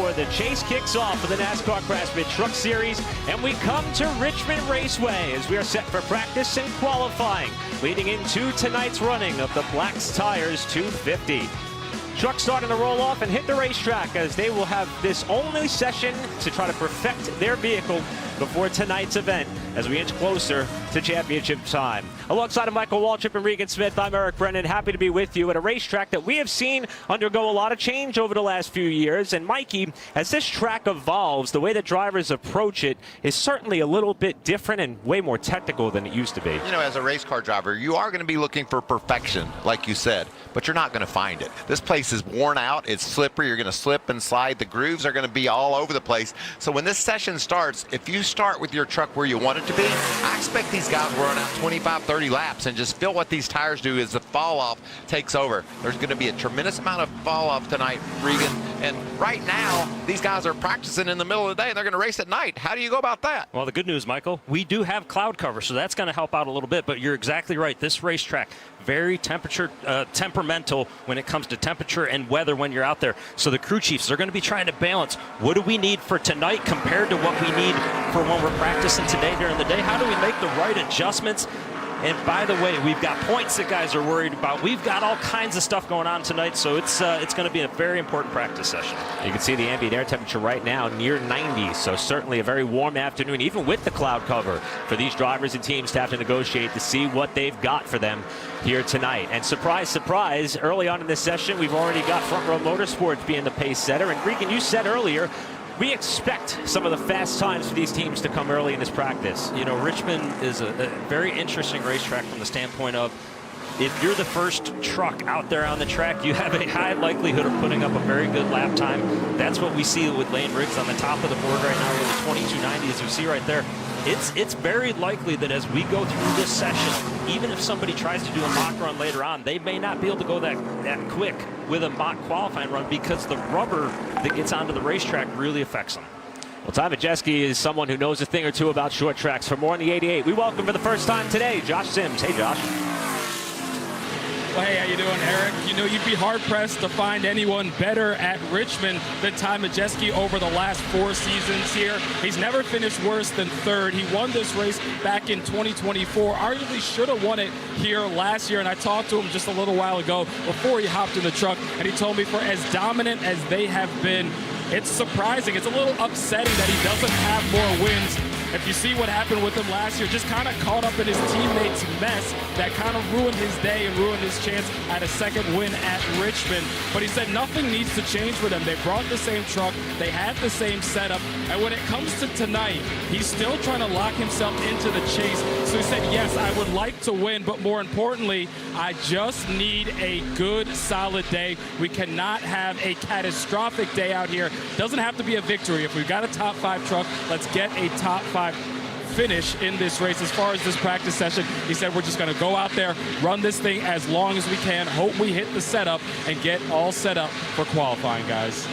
hour. The chase kicks off for the NASCAR Craftsman Truck Series, and we come to Richmond Raceway as we are set for practice and qualifying, leading into tonight's running of the Black's Tires 250. Trucks starting to roll off and hit the racetrack as they will have this only session to try to perfect their vehicle before tonight's event as we inch closer to championship time. Alongside of Michael Waltrip and Regan Smith, I'm Eric Brennan, happy to be with you at a racetrack that we have seen undergo a lot of change over the last few years. And Mikey, as this track evolves, the way that drivers approach it is certainly a little bit different and way more technical than it used to be. You know, as a race car driver, you are going to be looking for perfection, like you said, but you're not going to find it. This place is worn out, it's slippery, you're going to slip and slide, the grooves are going to be all over the place. So when this session starts, if you start with your truck where you want it to be, I expect these guys will run out 25, 30 laps and just feel what these tires do as the fall off takes over. There's going to be a tremendous amount of fall off tonight, Regan, and right now these guys are practicing in the middle of the day and they're going to race at night. How do you go about that? Well, the good news, Michael, we do have cloud cover, so that's going to help out a little bit, but you're exactly right. This racetrack, very temperamental when it comes to temperature and weather when you're out there. So the crew chiefs are going to be trying to balance, what do we need for tonight compared to what we need for when we're practicing today during the day? How do we make the right adjustments? And by the way, we've got points that guys are worried about. We've got all kinds of stuff going on tonight, so it's going to be a very important practice session. You can see the ambient air temperature right now near 90, so certainly a very warm afternoon, even with the cloud cover, for these drivers and teams to have to negotiate to see what they've got for them here tonight. And surprise, surprise, early on in this session, we've already got Front Row Motorsports being the pace setter. And Regan, you said earlier, we expect some of the fast times for these teams to come early in this practice. You know, Richmond is a very interesting racetrack from the standpoint of, if you're the first truck out there on the track, you have a high likelihood of putting up a very good lap time. That's what we see with Lane Riggs on the top of the board right now with the 22.90, as you see right there. It's very likely that as we go through this session, even if somebody tries to do a mock run later on, they may not be able to go that quick with a mock qualifying run because the rubber that gets onto the racetrack really affects them. Well, Ty Majeski is someone who knows a thing or two about short tracks. For more on the 88, we welcome for the first time today, Josh Sims. Hey, Josh. Well, hey, how you doing, Eric? You know, you'd be hard-pressed to find anyone better at Richmond than Ty Majeski over the last 4 seasons here. He's never finished worse than third. He won this race back in 2024. Arguably should have won it here last year, and I talked to him just a little while ago before he hopped in the truck, and he told me for as dominant as they have been, it's surprising. It's a little upsetting that he doesn't have more wins. If you see what happened with him last year, just kind of caught up in his teammates' mess that kind of ruined his day and ruined his chance at a second win at Richmond. But he said nothing needs to change for them. They brought the same truck. They had the same setup. And when it comes to tonight, he's still trying to lock himself into the chase. So he said, yes, I would like to win, but more importantly, I just need a good, solid day. We cannot have a catastrophic day out here. Doesn't have to be a victory. If we've got a top 5 truck, let's get a top 5 finish in this race. As far as this practice session, he said we're just going to go out there, run this thing as long as we can, hope we hit the setup and get all set up for qualifying, guys.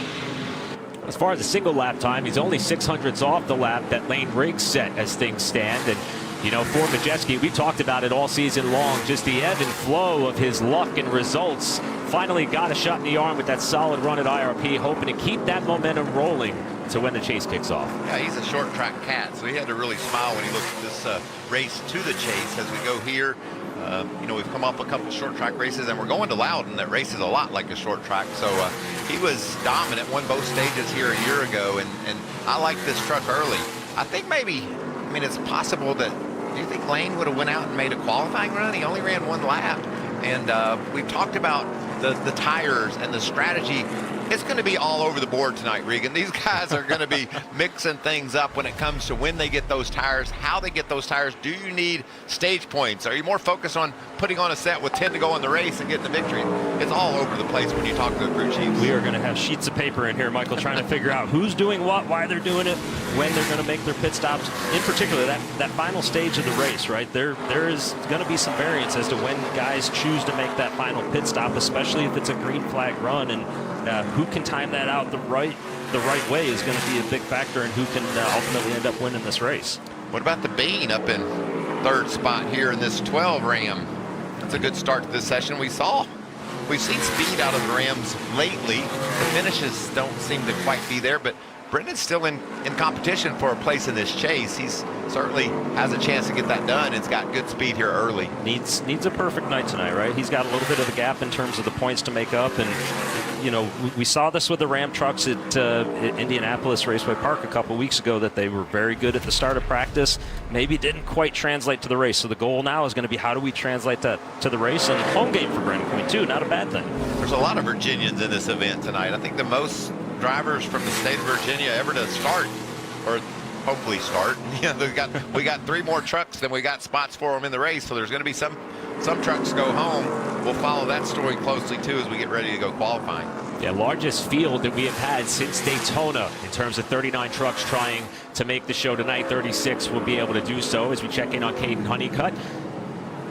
As far as the single lap time, he's only 600ths off the lap that Lane Riggs set as things stand. And you know, for Majeski, we talked about it all season long, just the ebb and flow of his luck and results. Finally got a shot in the arm with that solid run at IRP, hoping to keep that momentum rolling to when the chase kicks off. Yeah, he's a short track cat, so he had to really smile when he looked at this race to the chase as we go here. You know, we've come up a couple short track races, and we're going to Loudon that races a lot like a short track. So he was dominant, won both stages here a year ago, and I like this truck early. I think maybe, I mean, it's possible that, do you think Lane would have went out and made a qualifying run? He only ran 1 lap. And we've talked about the tires and the strategy. It's going to be all over the board tonight, Regan. These guys are going to be mixing things up when it comes to when they get those tires, how they get those tires. Do you need stage points? Are you more focused on putting on a set with 10 to go in the race and getting the victory? It's all over the place when you talk to the crew chiefs. We are going to have sheets of paper in here, Michael, trying to figure out who's doing what, why they're doing it, when they're going to make their pit stops. In particular, that final stage of the race, right? There is going to be some variance as to when guys choose to make that final pit stop, especially if it's a green flag run. And who can time that out the right way is going to be a big factor in who can ultimately end up winning this race. What about the Bean up in 3rd spot here in this 12 Ram? That's a good start to this session. We saw we've seen speed out of the Rams lately. The finishes don't seem to quite be there, but Brendan's still in competition for a place in this chase. He's certainly has a chance to get that done. It's got good speed here early. Needs a perfect night tonight, right? He's got a little bit of a gap in terms of the points to make up, and you know, we saw this with the Ram trucks at Indianapolis Raceway Park a couple weeks ago, that they were very good at the start of practice. Maybe didn't quite translate to the race. So the goal now is going to be, how do we translate that to the race? And home game for Brendan Queen too, not a bad thing. There's a lot of Virginians in this event tonight. I think the most drivers from the state of Virginia ever to start, or hopefully start. You know, we got 3 more trucks than we got spots for them in the race. So there's going to be some trucks go home. We'll follow that story closely too as we get ready to go qualifying. Yeah, largest field that we have had since Daytona in terms of 39 trucks trying to make the show tonight. 36 will be able to do so as we check in on Caden Honeycutt.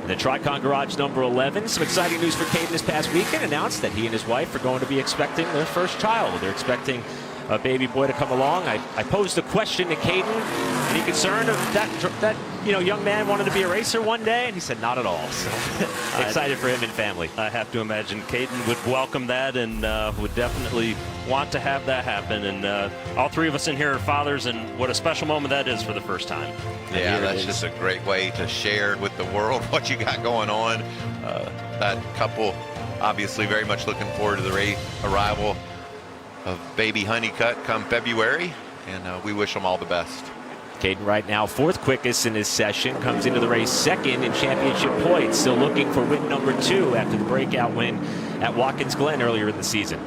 The Tricon Garage number 11. Some exciting news for Caden this past weekend. Announced that he and his wife are going to be expecting their first child. They're expecting a baby boy to come along. I posed a question to Caden. Any concern of that young man wanted to be a racer one day? And he said not at all. So excited for him and family. I have to imagine Caden would welcome that and would definitely want to have that happen. And all 3 of us in here are fathers, and what a special moment that is for the first time. Yeah, that's just a great way to share with the world what you got going on. That couple obviously very much looking forward to the arrival of baby Honeycutt come February, and we wish them all the best. Caden right now 4th quickest in his session, comes into the race 2nd in championship points, still looking for win number 2 after the breakout win at Watkins Glen earlier in the season.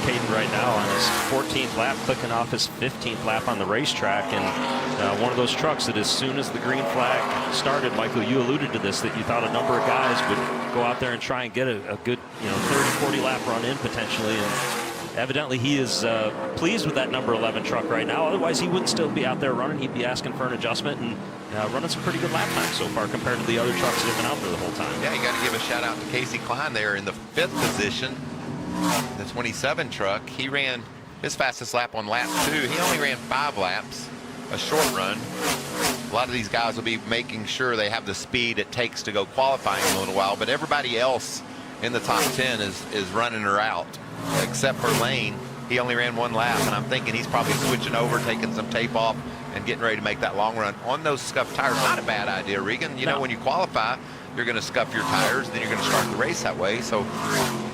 Caden right now on his 14th lap, clicking off his 15th lap on the racetrack, and one of those trucks that as soon as the green flag started, Michael, you alluded to this, that you thought a number of guys would go out there and try and get a good 30-40 lap run in potentially, and evidently he is pleased with that number 11 truck right now. Otherwise he wouldn't still be out there running. He'd be asking for an adjustment, and running some pretty good lap time so far compared to the other trucks that have been out there the whole time. Yeah, you got to give a shout out to Casey Klein there in the 5th position. The 27 truck, he ran his fastest lap on lap 2. He only ran 5 laps, a short run. A lot of these guys will be making sure they have the speed it takes to go qualifying in a little while, but everybody else in the top 10 is running her out, except for Lane. He only ran 1 lap, and I'm thinking he's probably switching over, taking some tape off, and getting ready to make that long run on those scuffed tires. Not a bad idea, Regan. You know, when you qualify, you're going to scuff your tires, and then you're going to start the race that way. So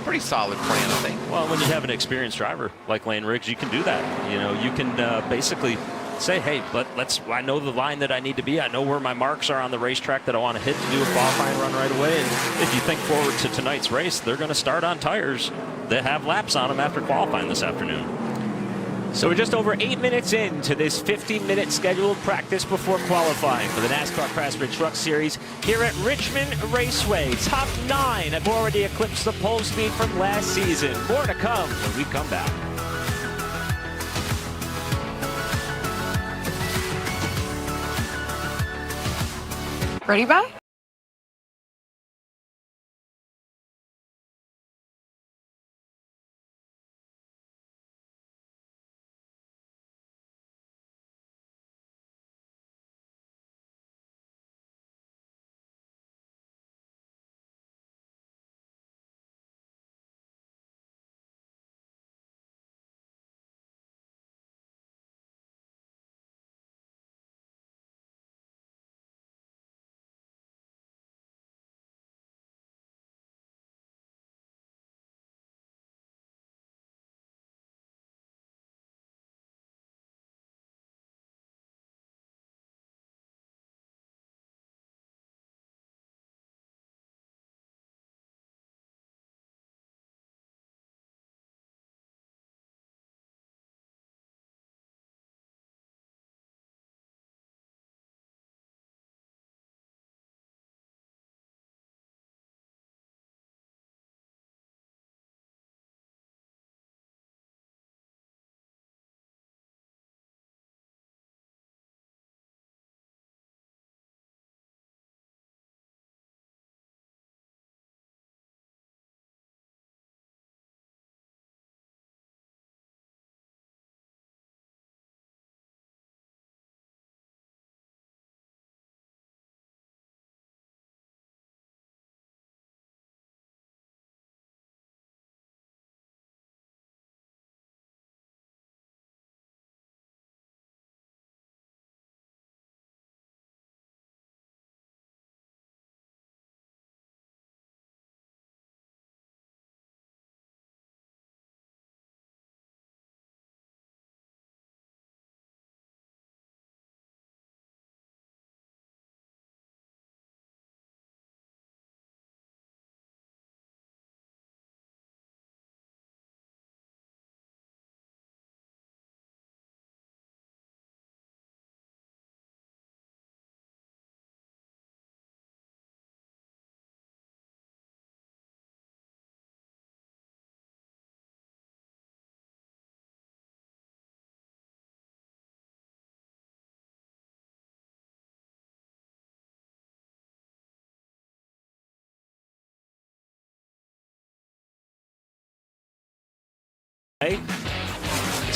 pretty solid plan, I think. Well, when you have an experienced driver like Lane Riggs, you can do that. You know, you can basically say, hey, I know the line that I need to be. I know where my marks are on the racetrack that I want to hit to do a qualifying run right away. And if you think forward to tonight's race, they're going to start on tires that have laps on them after qualifying this afternoon. So we're just over 8 minutes into this 50-minute scheduled practice before qualifying for the NASCAR Craftsman Truck Series here at Richmond Raceway. Top 9 have already eclipsed the pole speed from last season. More to come when we come back. Ready, bye?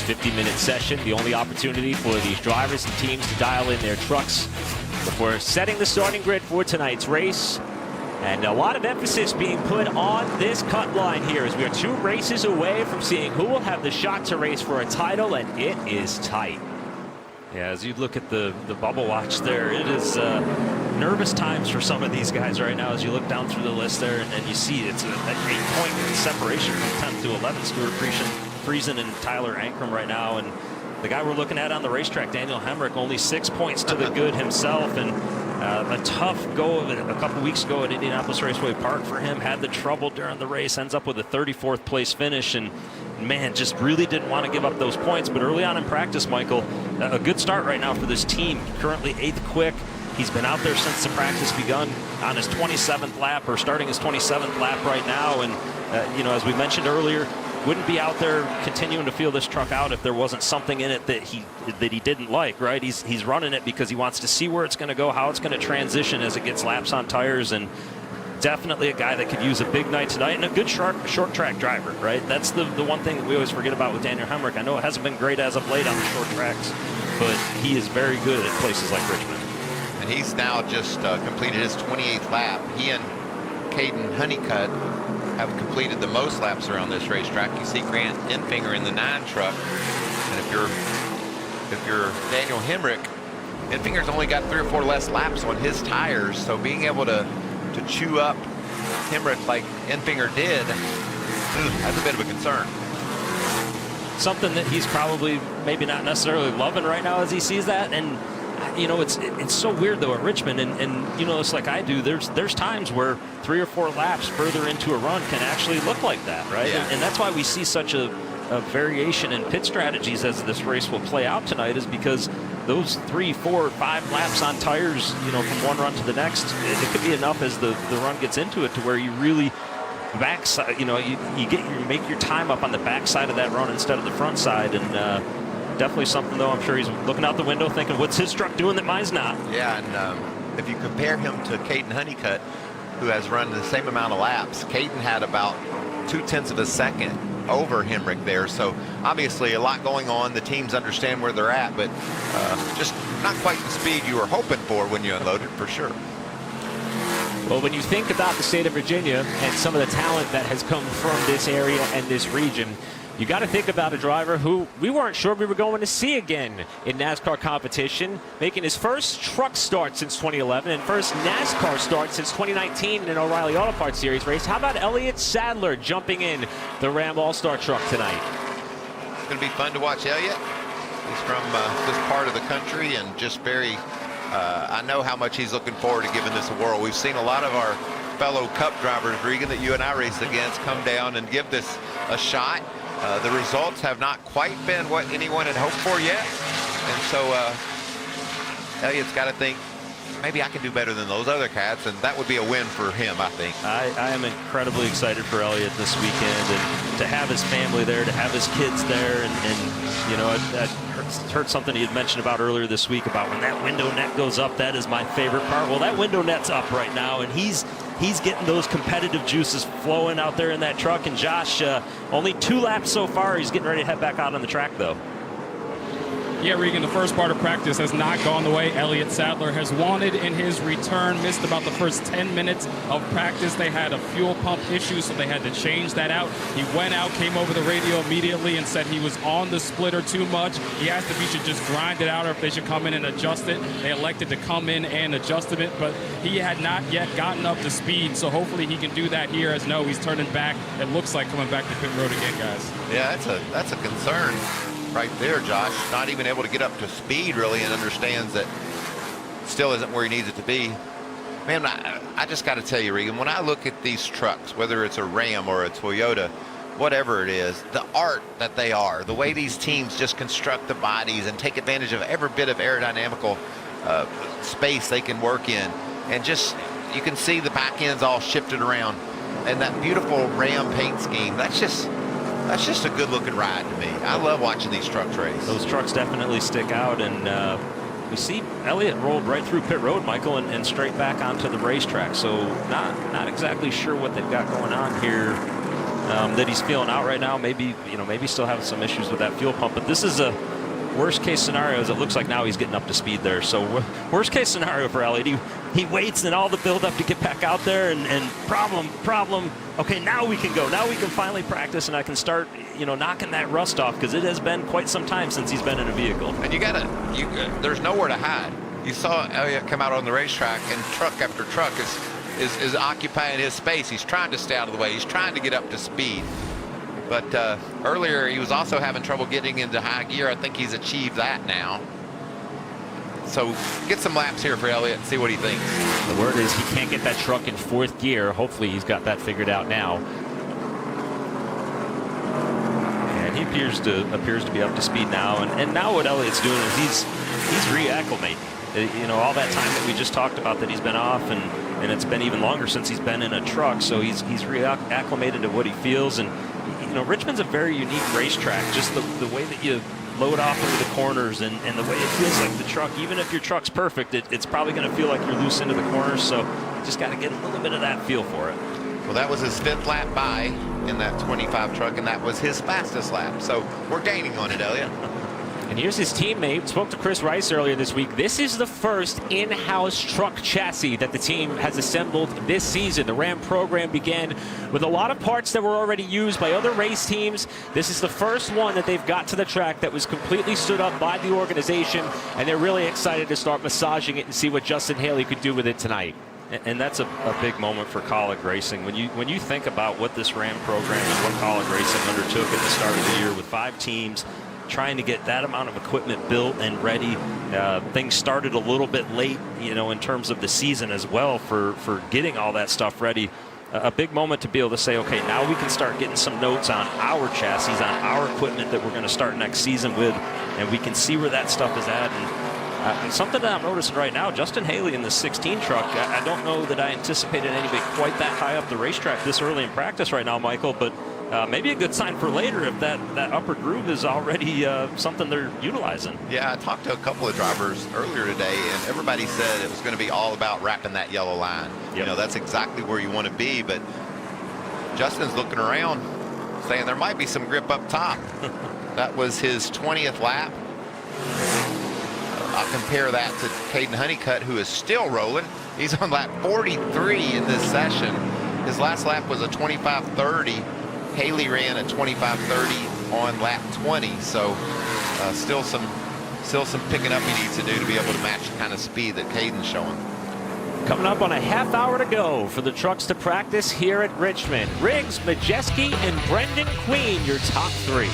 50-minute session, the only opportunity for these drivers and teams to dial in their trucks before setting the starting grid for tonight's race. And a lot of emphasis being put on this cut line here as we are 2 races away from seeing who will have the shot to race for a title, and it is tight. Yeah, as you look at the bubble watch there, it is nervous times for some of these guys right now as you look down through the list there, and you see it's an 8-point separation from 10th to 11th. Stuart Friesen and Tyler Ankrum right now, and the guy we're looking at on the racetrack, Daniel Hemrick, only 6 points to the good himself, and a tough go of it a couple weeks ago at Indianapolis Raceway Park for him. Had the trouble during the race, ends up with a 34th place finish, and man, just really didn't want to give up those points. But early on in practice, Michael, a good start right now for this team. Currently 8th quick. He's been out there since the practice begun on his 27th lap, or starting his 27th lap right now. And you know, as we mentioned earlier, wouldn't be out there continuing to feel this truck out if there wasn't something in it that he didn't like, right? He's running it because he wants to see where it's going to go, how it's going to transition as it gets laps on tires, and definitely a guy that could use a big night tonight, and a good short track driver, right? That's the one thing that we always forget about with Daniel Hemrick. I know it hasn't been great as of late on the short tracks, but he is very good at places like Richmond. And he's now just completed his 28th lap. He and Caden Honeycutt have completed the most laps around this racetrack. You see Grant Enfinger in the 9 truck, and if you're Daniel Hemrick, Enfinger's only got 3 or 4 less laps on his tires, so being able to chew up Hemrick like Enfinger did, that's a bit of a concern. Something that he's probably maybe not necessarily loving right now as he sees that. And you know, it's so weird though at Richmond, and you know, it's like I do, there's times where 3 or 4 laps further into a run can actually look like that, right? Yeah. And that's why we see such a variation in pit strategies as this race will play out tonight, is because those 3, 4, 5 laps on tires, you know, from one run to the next, it could be enough as the run gets into it to where you really backside, you know, you make your time up on the backside of that run instead of the front side. And definitely something though, I'm sure he's looking out the window thinking, what's his truck doing that mine's not? Yeah, and if you compare him to Caden Honeycutt, who has run the same amount of laps, Caden had about 0.2 of a second over Hemrick there. So obviously a lot going on. The teams understand where they're at, but just not quite the speed you were hoping for when you unloaded, for sure. Well, when you think about the state of Virginia and some of the talent that has come from this area and this region, you got to think about a driver who we weren't sure we were going to see again in NASCAR competition, making his first truck start since 2011 and first NASCAR start since 2019 in an O'Reilly Auto Parts Series race. How about Elliott Sadler jumping in the Ram All-Star truck tonight? It's going to be fun to watch Elliott. He's from this part of the country, and just very, I know how much he's looking forward to giving this a whirl. We've seen a lot of our fellow Cup drivers, Regan, that you and I race against, come down and give this a shot. The results have not quite been what anyone had hoped for yet. And so Elliott's got to think, maybe I can do better than those other cats, and that would be a win for him, I think. I am incredibly excited for Elliott this weekend, and to have his family there, to have his kids there, and you know, I heard something he had mentioned about earlier this week about when that window net goes up, that is my favorite part. Well, that window net's up right now, and he's getting those competitive juices flowing out there in that truck. And Josh, only 2 laps so far. He's getting ready to head back out on the track, though. Yeah, Regan, the first part of practice has not gone the way Elliott Sadler has wanted in his return. Missed about the first 10 minutes of practice. They had a fuel pump issue, so they had to change that out. He went out, came over the radio immediately and said he was on the splitter too much. He asked if he should just grind it out or if they should come in and adjust it. They elected to come in and adjust it, but he had not yet gotten up to speed, so hopefully he can do that here, as no, he's turning back. It looks like coming back to pit road again, guys. Yeah, that's a concern right there, Josh. Not even able to get up to speed really, and understands that still isn't where he needs it to be. Man, I just got to tell you, Regan, when I look at these trucks, whether it's a Ram or a Toyota, whatever it is, the art that they are, the way these teams just construct the bodies and take advantage of every bit of aerodynamical space they can work in, and just you can see the back ends all shifted around, and that beautiful Ram paint scheme. That's just a good-looking ride to me. I love watching these trucks race. Those trucks definitely stick out, and we see Elliott rolled right through pit road, Michael, and straight back onto the racetrack. So not exactly sure what they've got going on here that he's feeling out right now. Maybe, maybe still having some issues with that fuel pump. But this is a worst case scenario. As it looks like now he's getting up to speed there. So worst case scenario for Elliott, he waits and all the build up to get back out there, and problem. Okay, now we can go. Now we can finally practice, and I can start, knocking that rust off, because it has been quite some time since he's been in a vehicle. And there's nowhere to hide. You saw Elliott come out on the racetrack, and truck after truck is occupying his space. He's trying to stay out of the way. He's trying to get up to speed. But earlier he was also having trouble getting into high gear. I think he's achieved that now. So get some laps here for Elliott and see what he thinks. The word is he can't get that truck in 4th gear. Hopefully he's got that figured out now. And he appears to be up to speed now. And now what Elliott's doing is he's reacclimating. All that time that we just talked about that he's been off, and it's been even longer since he's been in a truck. So he's reacclimated to what he feels. And Richmond's a very unique racetrack. Just the way that you load off into the corners and the way it feels like the truck, even if your truck's perfect, it's probably going to feel like you're loose into the corners. So you just got to get a little bit of that feel for it. Well, that was his 5th lap by in that 25 truck, and that was his fastest lap. So we're gaining on it, Elliott. And here's his teammate. Spoke to Chris Rice earlier this week. This is the first in-house truck chassis that the team has assembled this season. The Ram program began with a lot of parts that were already used by other race teams. This is the first one that they've got to the track that was completely stood up by the organization, and they're really excited to start massaging it and see what Justin Haley could do with it tonight. And that's a big moment for Colleague Racing. When you think about what this Ram program and what Colleague Racing undertook at the start of the year with 5 teams, trying to get that amount of equipment built and ready. Things started a little bit late, in terms of the season as well for getting all that stuff ready. A big moment to be able to say, okay, now we can start getting some notes on our chassis, on our equipment that we're going to start next season with, and we can see where that stuff is at. And something that I'm noticing right now, Justin Haley in the 16 truck, I don't know that I anticipated anybody quite that high up the racetrack this early in practice right now, Michael, but maybe a good sign for later if that upper groove is already something they're utilizing. Yeah, I talked to a couple of drivers earlier today, and everybody said it was going to be all about wrapping that yellow line. Yep. That's exactly where you want to be, but Justin's looking around saying there might be some grip up top. That was his 20th lap. I'll compare that to Caden Honeycutt, who is still rolling. He's on lap 43 in this session. His last lap was a 25:30. Haley ran a 25:30 on lap 20, so still some picking up he needs to do to be able to match the kind of speed that Caden's showing. Coming up on a half hour to go for the trucks to practice here at Richmond. Riggs, Majeski, and Brendan Queen, your top 3.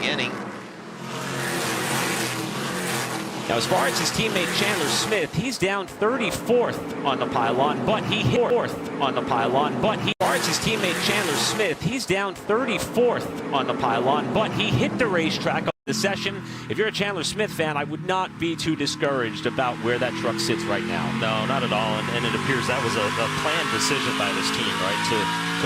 beginning. Now, as far as his teammate Chandler Smith, he's down 34th on the pylon, but he hit 4th on the pylon, but he, as far as his teammate Chandler Smith, he's down 34th on the pylon, but he hit the racetrack on the session. If you're a Chandler Smith fan, I would not be too discouraged about where that truck sits right now. No, not at all, and it appears that was a planned decision by this team, right, to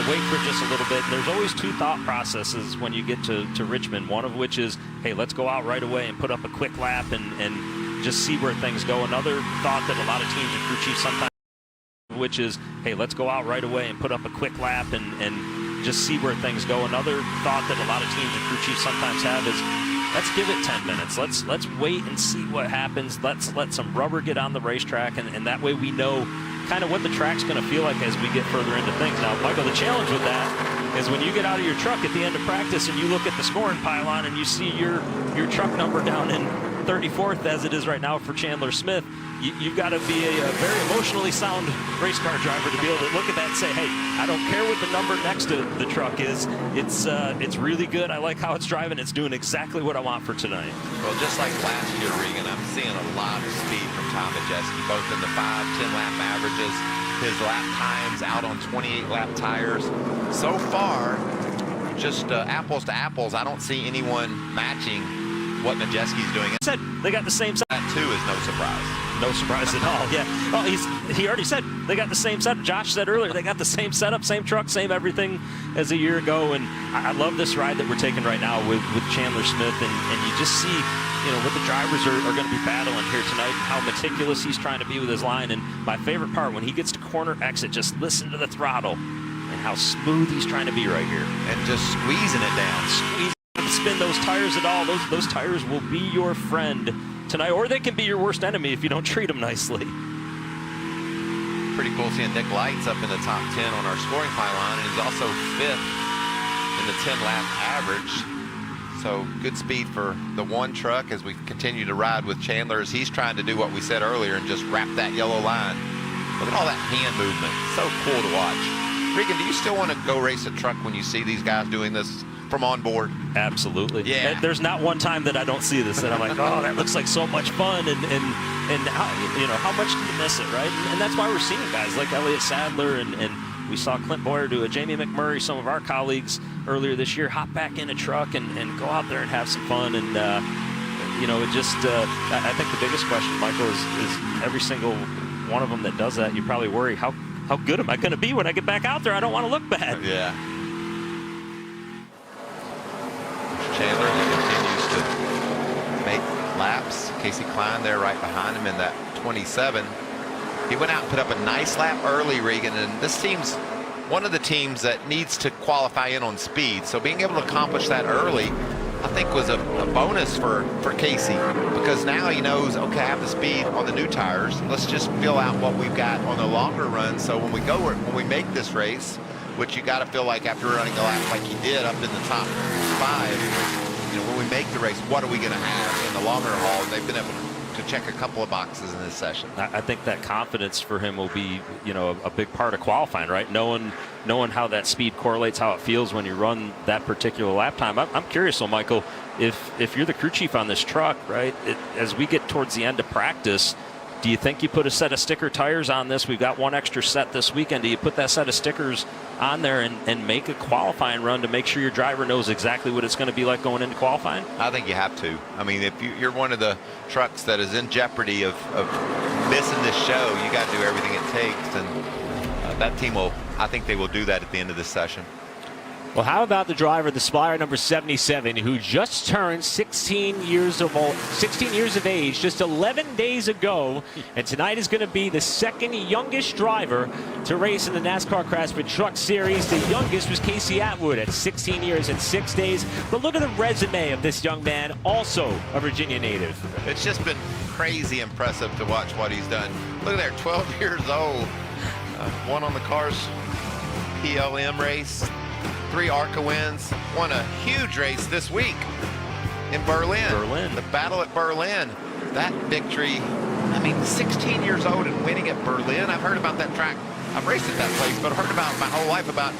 wait for just a little bit. There's always two thought processes when you get to Richmond, one of which is, hey, let's go out right away and put up a quick lap and just see where things go. Another thought that a lot of teams and crew chiefs sometimes, which is, hey, let's go out right away and put up a quick lap and just see where things go. Another thought that a lot of teams and crew chiefs sometimes have is, let's give it 10 minutes. Let's wait and see what happens. Let's let some rubber get on the racetrack, and that way we know kind of what the track's going to feel like as we get further into things. Now, Michael, the challenge with that is when you get out of your truck at the end of practice and you look at the scoring pylon and you see your truck number down in 34th as it is right now for Chandler Smith, you've got to be a very emotionally sound race car driver to be able to look at that and say, hey, I don't care what the number next to the truck is. It's really good. I like how it's driving. It's doing exactly what I want for tonight. Well, just like last year, Regan, I'm seeing a lot of speed from Tom Majeski, both in the 5-10 lap averages, his lap times out on 28 lap tires. So far, just apples to apples, I don't see anyone matching what Majeski's doing. Said they got the same set. That too is no surprise. No surprise at all. Yeah. Oh, he already said they got the same setup. Josh said earlier they got the same setup, same truck, same everything as a year ago. And I love this ride that we're taking right now with Chandler Smith, and you just see, you know, what the drivers are going to be battling here tonight and how meticulous he's trying to be with his line. And my favorite part, when he gets to corner exit, just listen to the throttle and how smooth he's trying to be right here. And just squeezing it down. Spin those tires at all. Those tires will be your friend tonight, or they can be your worst enemy if you don't treat them nicely. Pretty cool seeing Nick Lights up in the top 10 on our scoring pylon, and he's also 5th in the 10-lap average. So good speed for the one truck as we continue to ride with Chandler as he's trying to do what we said earlier and just wrap that yellow line. Look at all that hand movement. So cool to watch. Regan, do you still want to go race a truck when you see these guys doing this from on board? Absolutely. Yeah. There's not one time that I don't see this and I'm like, oh, that looks like so much fun, and how, you know, how much do you miss it, right? And that's why we're seeing guys like Elliott Sadler, and we saw Clint Boyer do it, Jamie McMurray, some of our colleagues earlier this year hop back in a truck and go out there and have some fun. And you know, it just I think the biggest question, Michael, is every single one of them that does that, you probably worry, how good am I going to be when I get back out there? I don't want to look bad. Yeah. Chandler continues to make laps. Casey Klein there right behind him in that 27. He went out and put up a nice lap early, Regan, and this team's one of the teams that needs to qualify in on speed. So being able to accomplish that early, I think, was a bonus for Casey, because now he knows, okay, I have the speed on the new tires. Let's just fill out what we've got on the longer run. So when we make this race, which you got to feel like after running a lap like he did up in the top 5, you know, when we make the race, what are we going to have in the longer haul? They've been able to check a couple of boxes in this session. I think that confidence for him will be, you know, a big part of qualifying, right? Knowing how that speed correlates, how it feels when you run that particular lap time. I'm curious, though, Michael, if you're the crew chief on this truck, right, as we get towards the end of practice, do you think you put a set of sticker tires on this? We've got one extra set this weekend. Do you put that set of stickers on there and make a qualifying run to make sure your driver knows exactly what it's going to be like going into qualifying? I think you have to. I mean, if you're one of the trucks that is in jeopardy of missing this show, you got to do everything it takes. And that team will, I think they will do that at the end of this session. Well, how about the driver, the Spire number 77, who just turned 16 years of age just 11 days ago, and tonight is going to be the second youngest driver to race in the NASCAR Craftsman Truck Series. The youngest was Casey Atwood at 16 years and 6 days. But look at the resume of this young man, also a Virginia native. It's just been crazy impressive to watch what he's done. Look at there, 12 years old. Won on the Cars PLM race. 3 ARCA wins, won a huge race this week in Berlin. The battle at Berlin. That victory, I mean, 16 years old and winning at Berlin. I've heard about that track. I've raced at that place, but I've heard about my whole life about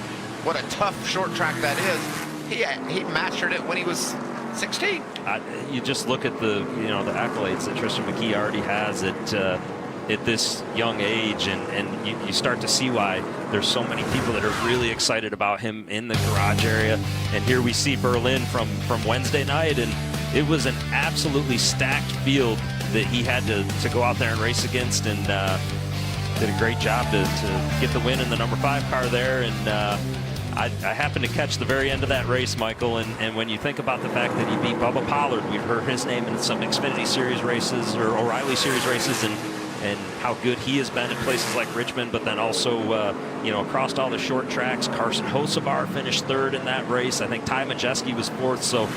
what a tough short track that is. he mastered it when he was 16. You just look at the the accolades that Tristan McKee already has at this young age, and you start to see why there's so many people that are really excited about him in the garage area. And here we see Berlin from Wednesday night, and it was an absolutely stacked field that he had to go out there and race against, and did a great job to get the win in the number 5 car there. And I happened to catch the very end of that race, Michael, and when you think about the fact that he beat Bubba Pollard, we've heard his name in some Xfinity Series races or O'Reilly Series races, and how good he has been in places like Richmond, but then also, across all the short tracks. Carson Hocevar finished 3rd in that race. I think Ty Majeski was 4th. So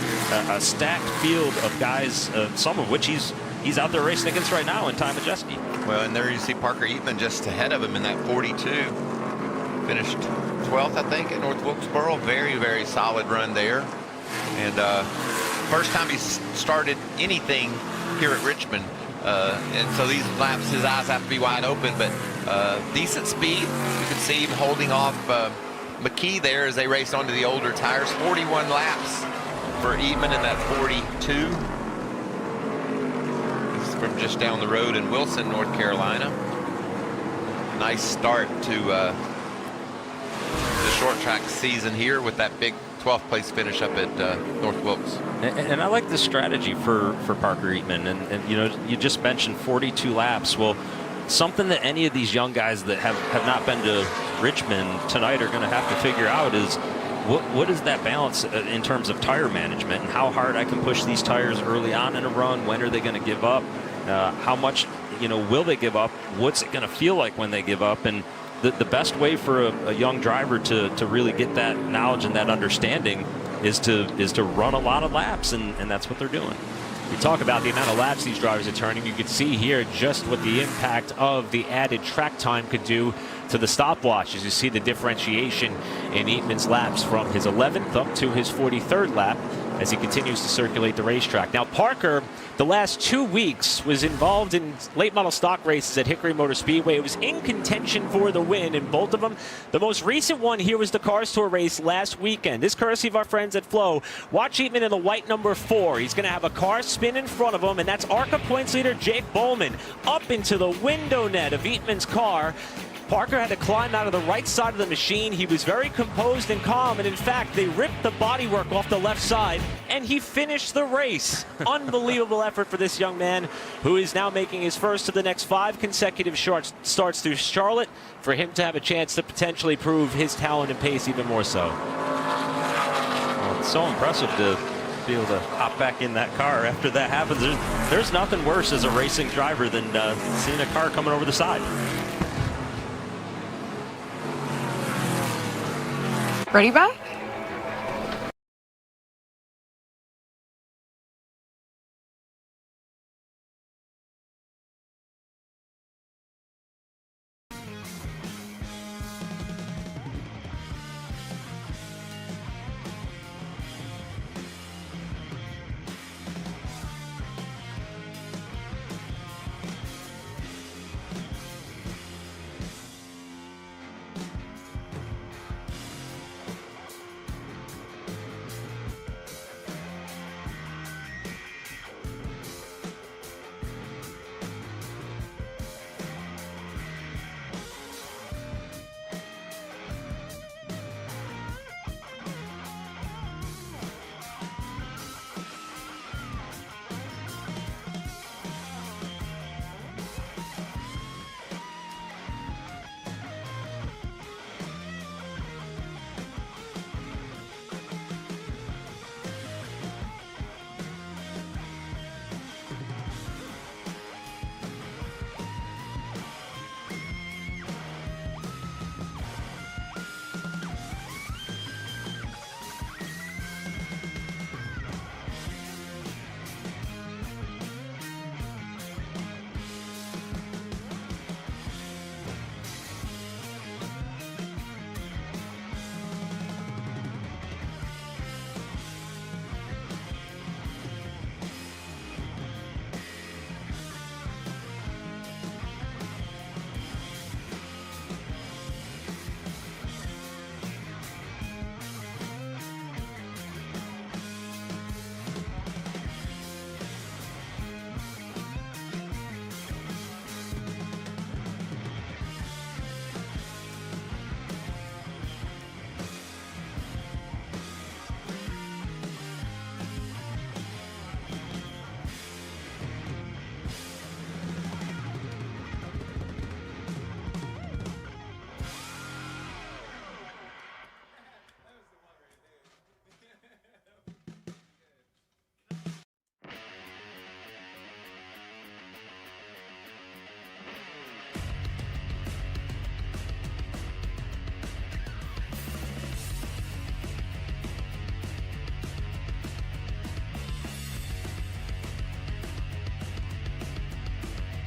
a stacked field of guys, some of which he's out there racing against right now in Ty Majeski. Well, and there you see Parker Eatman just ahead of him in that 42. Finished 12th, I think, at North Wilkesboro. Very, very solid run there. And first time he's started anything here at Richmond. And so these laps, his eyes have to be wide open, but decent speed. You can see him holding off McKee there as they race onto the older tires. 41 laps for Eatman in that 42. He's from just down the road in Wilson, North Carolina. Nice start to the short track season here with that big 12th place finish up at North Wilkes. And I like this strategy for Parker Eatman. And you just mentioned 42 laps. Well, something that any of these young guys that have not been to Richmond tonight are going to have to figure out is what is that balance in terms of tire management, and how hard I can push these tires early on in a run. When are they going to give up? How much will they give up? What's it going to feel like when they give up? And the best way for a young driver to really get that knowledge and that understanding is to run a lot of laps, and that's what they're doing. We talk about the amount of laps these drivers are turning. You can see here just what the impact of the added track time could do to the stopwatch, as you see the differentiation in Eatman's laps from his 11th up to his 43rd lap as he continues to circulate the racetrack. Now, Parker, the last 2 weeks, was involved in late model stock races at Hickory Motor Speedway. It was in contention for the win in both of them. The most recent one here was the Cars Tour race last weekend. This courtesy of our friends at Flow. Watch Eatman in the white number 4. He's going to have a car spin in front of him, and that's ARCA points leader Jake Bowman up into the window net of Eatman's car. Parker had to climb out of the right side of the machine. He was very composed and calm, and in fact, they ripped the bodywork off the left side, and he finished the race. Unbelievable effort for this young man, who is now making his first of the next 5 consecutive short starts through Charlotte, for him to have a chance to potentially prove his talent and pace even more so. Well, it's so impressive to be able to hop back in that car after that happens. There's nothing worse as a racing driver than seeing a car coming over the side. Ready, bye?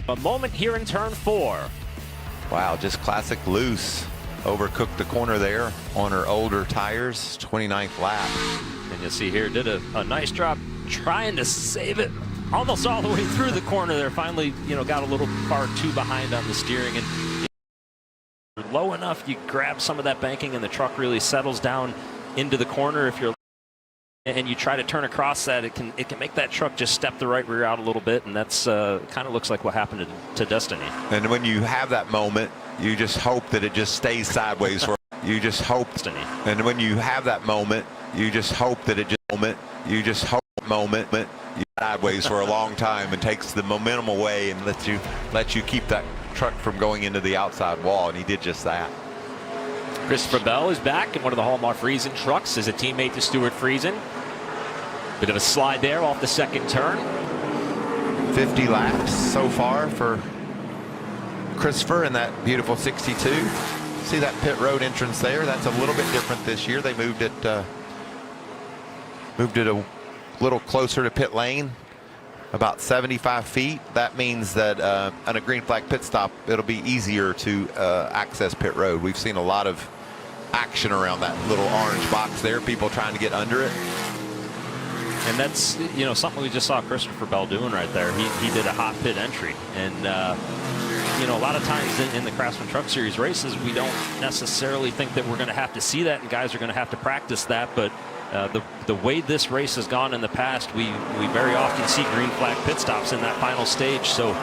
A moment here in turn 4. Wow, just classic loose. Overcooked the corner there on her older tires, 29th lap. And you'll see here, did a nice job trying to save it almost all the way through the corner there. Finally, got a little far too behind on the steering, and low enough, you grab some of that banking and the truck really settles down into the corner. If you're and you try to turn across that, it can make that truck just step the right rear out a little bit, and that's kind of looks like what happened to Destiny. And when you have that moment, you just hope that it just stays sideways for you just hope. And when you have that moment, you just hope that it just sideways for a long time and takes the momentum away and lets you keep that truck from going into the outside wall, and he did just that. Christopher Bell is back in one of the Hallmark Friesen trucks as a teammate to Stuart Friesen. Bit of a slide there off the second turn. 50 laps so far for Christopher in that beautiful 62. See that pit road entrance there? That's a little bit different this year. They moved it a little closer to pit lane, about 75 feet. That means that on a green flag pit stop, it'll be easier to access pit road. We've seen a lot of action around that little orange box there, people trying to get under it. And that's something we just saw Christopher Bell doing right there. He did a hot pit entry, and a lot of times in the Craftsman Truck Series races, we don't necessarily think that we're going to have to see that, and guys are going to have to practice that. But the way this race has gone in the past, we very often see green flag pit stops in that final stage. So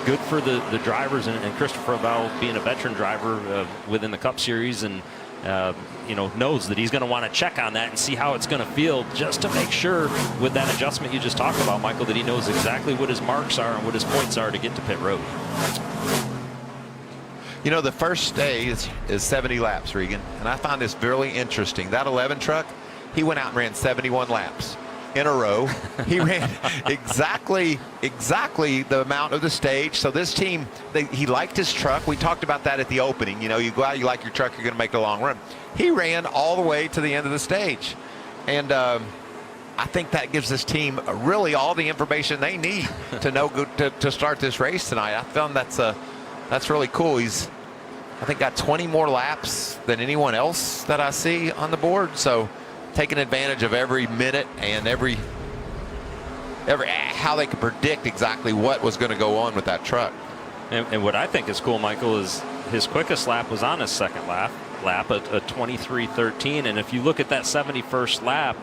good for the drivers, and Christopher Bell being a veteran driver within the Cup Series, and knows that he's going to want to check on that and see how it's going to feel, just to make sure with that adjustment you just talked about, Michael, that he knows exactly what his marks are and what his points are to get to pit road. The first day is 70 laps, Regan, and I find this really interesting. That 11 truck, he went out and ran 71 laps in a row. He ran exactly the amount of the stage. So this team, he liked his truck. We talked about that at the opening. You go out, you like your truck, you're going to make a long run. He ran all the way to the end of the stage, and I think that gives this team really all the information they need to know to start this race tonight. I found that's really cool. He's, I think, got 20 more laps than anyone else that I see on the board. So taking advantage of every minute and every how they could predict exactly what was going to go on with that truck. And what I think is cool, Michael, is his quickest lap was on his second lap at 23:13. And if you look at that 71st lap,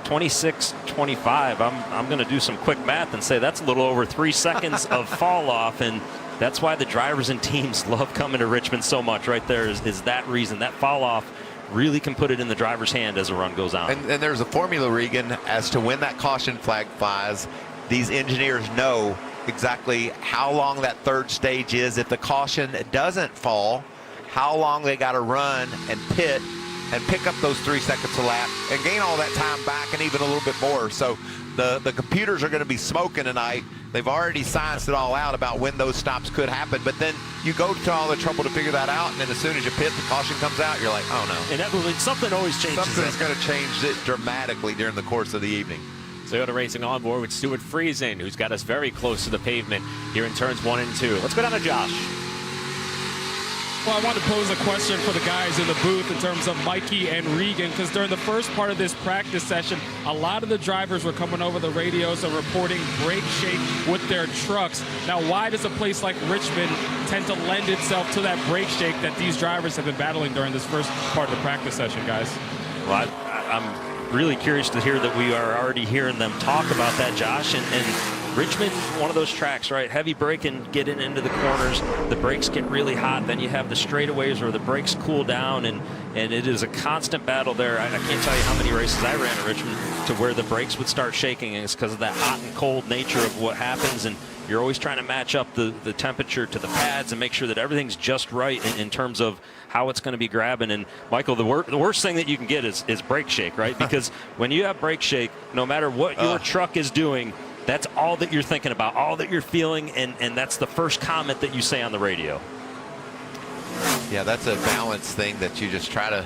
26:25, I'm going to do some quick math and say that's a little over 3 seconds of fall off, and that's why the drivers and teams love coming to Richmond so much. Right there is that reason. That fall off really can put it in the driver's hand as a run goes on. And there's a formula, Regan, as to when that caution flag flies. These engineers know exactly how long that third stage is. If the caution doesn't fall, how long they got to run and pit and pick up those 3 seconds a lap and gain all that time back and even a little bit more. So the computers are going to be smoking tonight. They've already scienced it all out about when those stops could happen, but then you go to all the trouble to figure that out, and then as soon as you pit, the caution comes out, you're like, oh no. Inevitably, something always changes. Something's going to change it dramatically during the course of the evening. Toyota Racing on board with Stuart Friesen, who's got us very close to the pavement here in turns 1 and 2. Let's go down to Josh. Well, I want to pose a question for the guys in the booth in terms of Mikey and Regan, because during the first part of this practice session, a lot of the drivers were coming over the radios and reporting brake shake with their trucks. Now, why does a place like Richmond tend to lend itself to that brake shake that these drivers have been battling during this first part of the practice session, guys? Well, I'm really curious to hear that we are already hearing them talk about that, Josh, and Richmond, one of those tracks, right? Heavy braking, getting into the corners. The brakes get really hot. Then you have the straightaways where the brakes cool down, and it is a constant battle there. I can't tell you how many races I ran at Richmond to where the brakes would start shaking, and it's because of that hot and cold nature of what happens. And you're always trying to match up the temperature to the pads and make sure that everything's just right in terms of how it's going to be grabbing. And Michael, the worst thing that you can get is brake shake, right? Because when you have brake shake, no matter what your truck is doing, that's all that you're thinking about, all that you're feeling, and that's the first comment that you say on the radio. Yeah, that's a balance thing that you just try to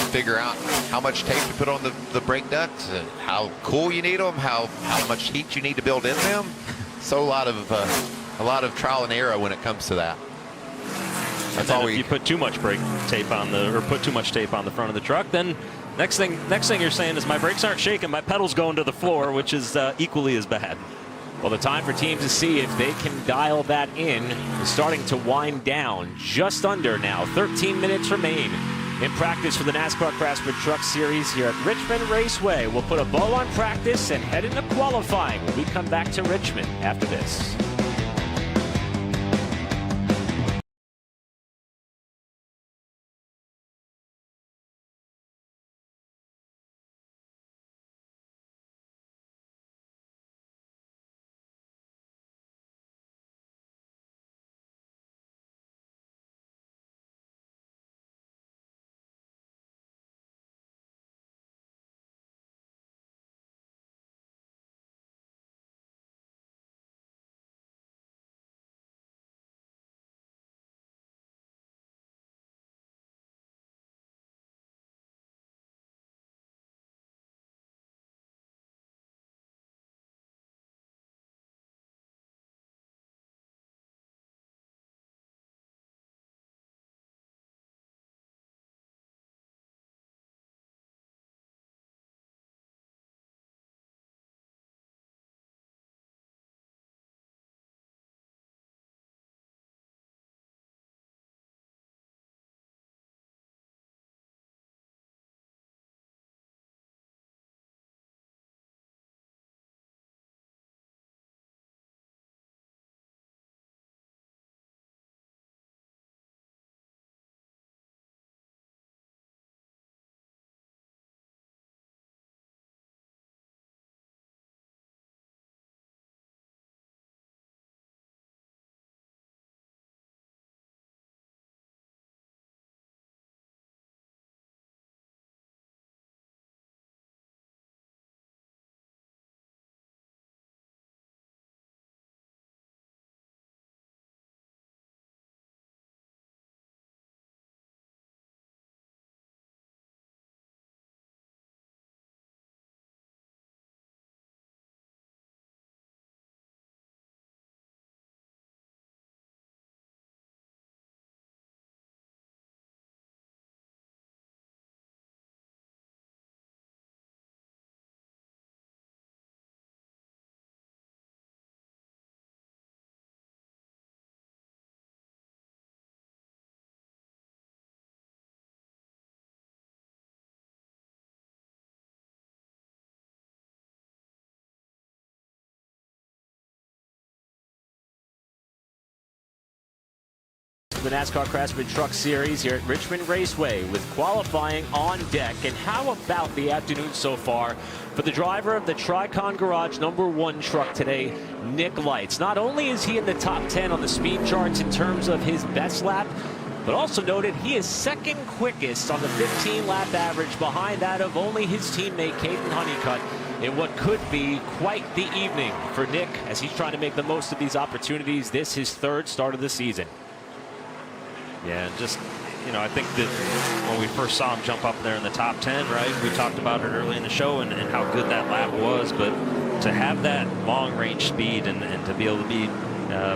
figure out how much tape to put on the brake ducts, how cool you need them, how much heat you need to build in them. So a lot of trial and error when it comes to that. That's all if you put too much brake tape on put too much tape on the front of the truck, then next thing you're saying is my brakes aren't shaking, my pedals going to the floor, which is equally as bad. Well, the time for teams to see if they can dial that in is starting to wind down. Just under now, 13 minutes remain in practice for the NASCAR Craftsman Truck Series here at Richmond Raceway. We'll put a bow on practice and head into qualifying when we come back to Richmond after this. The NASCAR Craftsman Truck Series here at Richmond Raceway with qualifying on deck. And how about the afternoon so far for the driver of the Tricon Garage #1 truck today, Nick Lights. Not only is he in the top 10 on the speed charts in terms of his best lap, but also noted he is second quickest on the 15-lap average, behind that of only his teammate Caden Honeycutt, in what could be quite the evening for Nick as he's trying to make the most of these opportunities. This his third start of the season. Yeah, just, you know, I think that when we first saw him jump up there in the top 10, right, we talked about it early in the show and how good that lap was, but to have that long range speed and to be able to be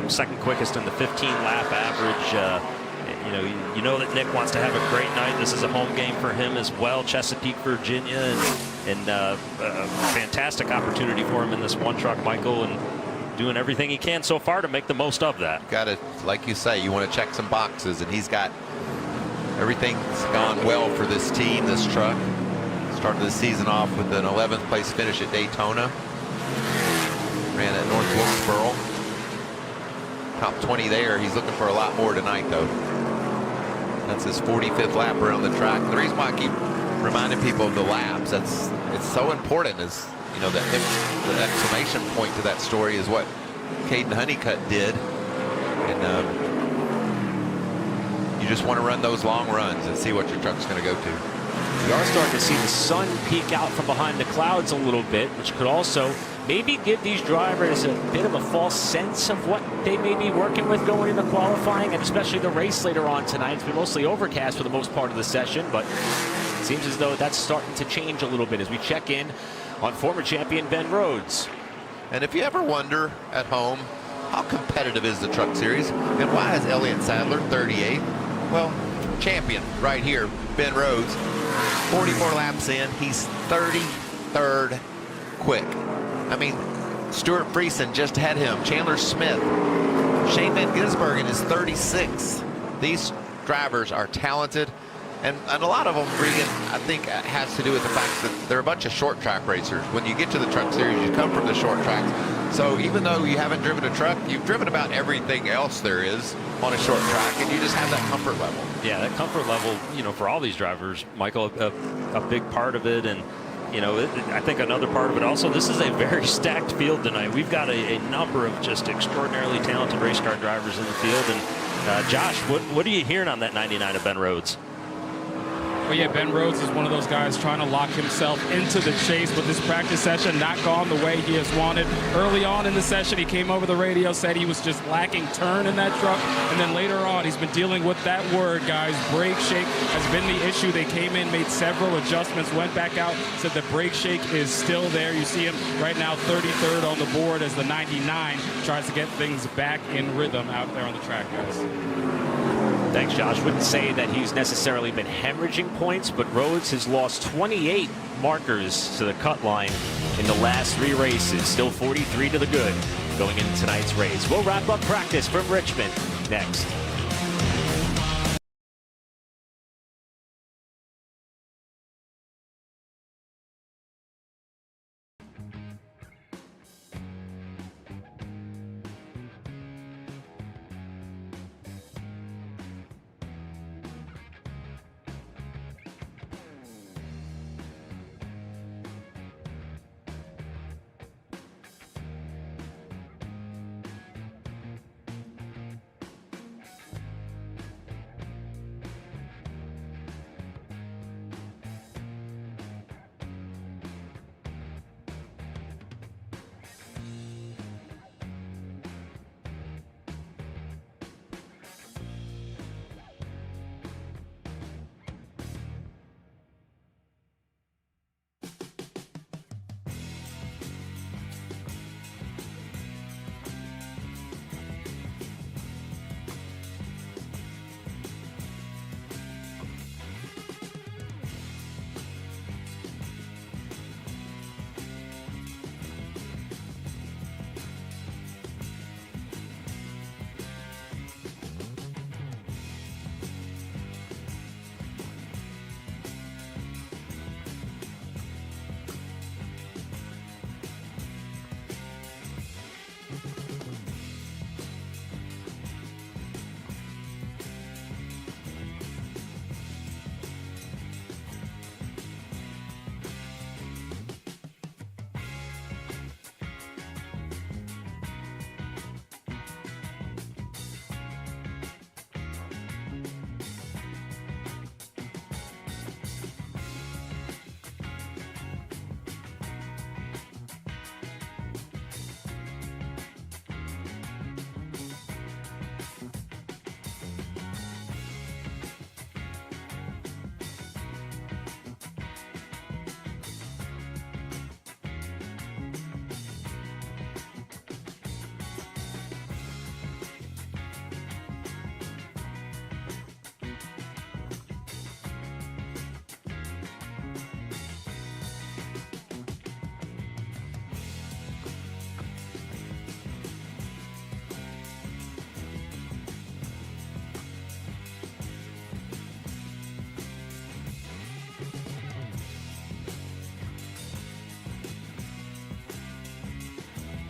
second quickest in the 15-lap average, you know that Nick wants to have a great night. This is a home game for him as well, Chesapeake, Virginia, and a fantastic opportunity for him in this one truck, Michael, and doing everything he can so far to make the most of that. Got to, like you say, you want to check some boxes, and he's got everything's gone well for this team, this truck. Started the season off with an 11th place finish at Daytona. Ran at North Wilkesboro. Top 20 there. He's looking for a lot more tonight, though. That's his 45th lap around the track. The reason why I keep reminding people of the laps, it's so important, is, you know, the exclamation point to that story is what Caden Honeycutt did. And you just want to run those long runs and see what your truck's going to go to. We are starting to see the sun peek out from behind the clouds a little bit, which could also maybe give these drivers a bit of a false sense of what they may be working with going into qualifying, and especially the race later on tonight. It's been mostly overcast for the most part of the session, but it seems as though that's starting to change a little bit as we check in on former champion Ben Rhodes. And if you ever wonder at home, how competitive is the Truck Series and why is Elliott Sadler 38th? Well, champion right here, Ben Rhodes, 44 laps in, he's 33rd quick. I mean, Stuart Friesen just had him, Chandler Smith, Shane Van Gisbergen is 36th. These drivers are talented, and a lot of them, Regan, I think has to do with the fact that they're a bunch of short track racers. When you get to the Truck Series, you come from the short tracks. So even though you haven't driven a truck, you've driven about everything else there is on a short track, and you just have that comfort level. Yeah, that comfort level, you know, for all these drivers, Michael, a big part of it. And you know, I think another part of it also, this is a very stacked field tonight. We've got a number of just extraordinarily talented race car drivers in the field. And Josh, what are you hearing on that 99 of Ben Rhodes? Well, yeah, Ben Rhodes is one of those guys trying to lock himself into the chase with this practice session, not gone the way he has wanted. Early on in the session, he came over the radio, said he was just lacking turn in that truck. And then later on, he's been dealing with that word, guys. Brake shake has been the issue. They came in, made several adjustments, went back out, said the brake shake is still there. You see him right now 33rd on the board as the 99 tries to get things back in rhythm out there on the track, guys. Thanks, Josh. Wouldn't say that he's necessarily been hemorrhaging points, but Rhodes has lost 28 markers to the cut line in the last 3 races. Still 43 to the good going into tonight's race. We'll wrap up practice from Richmond next.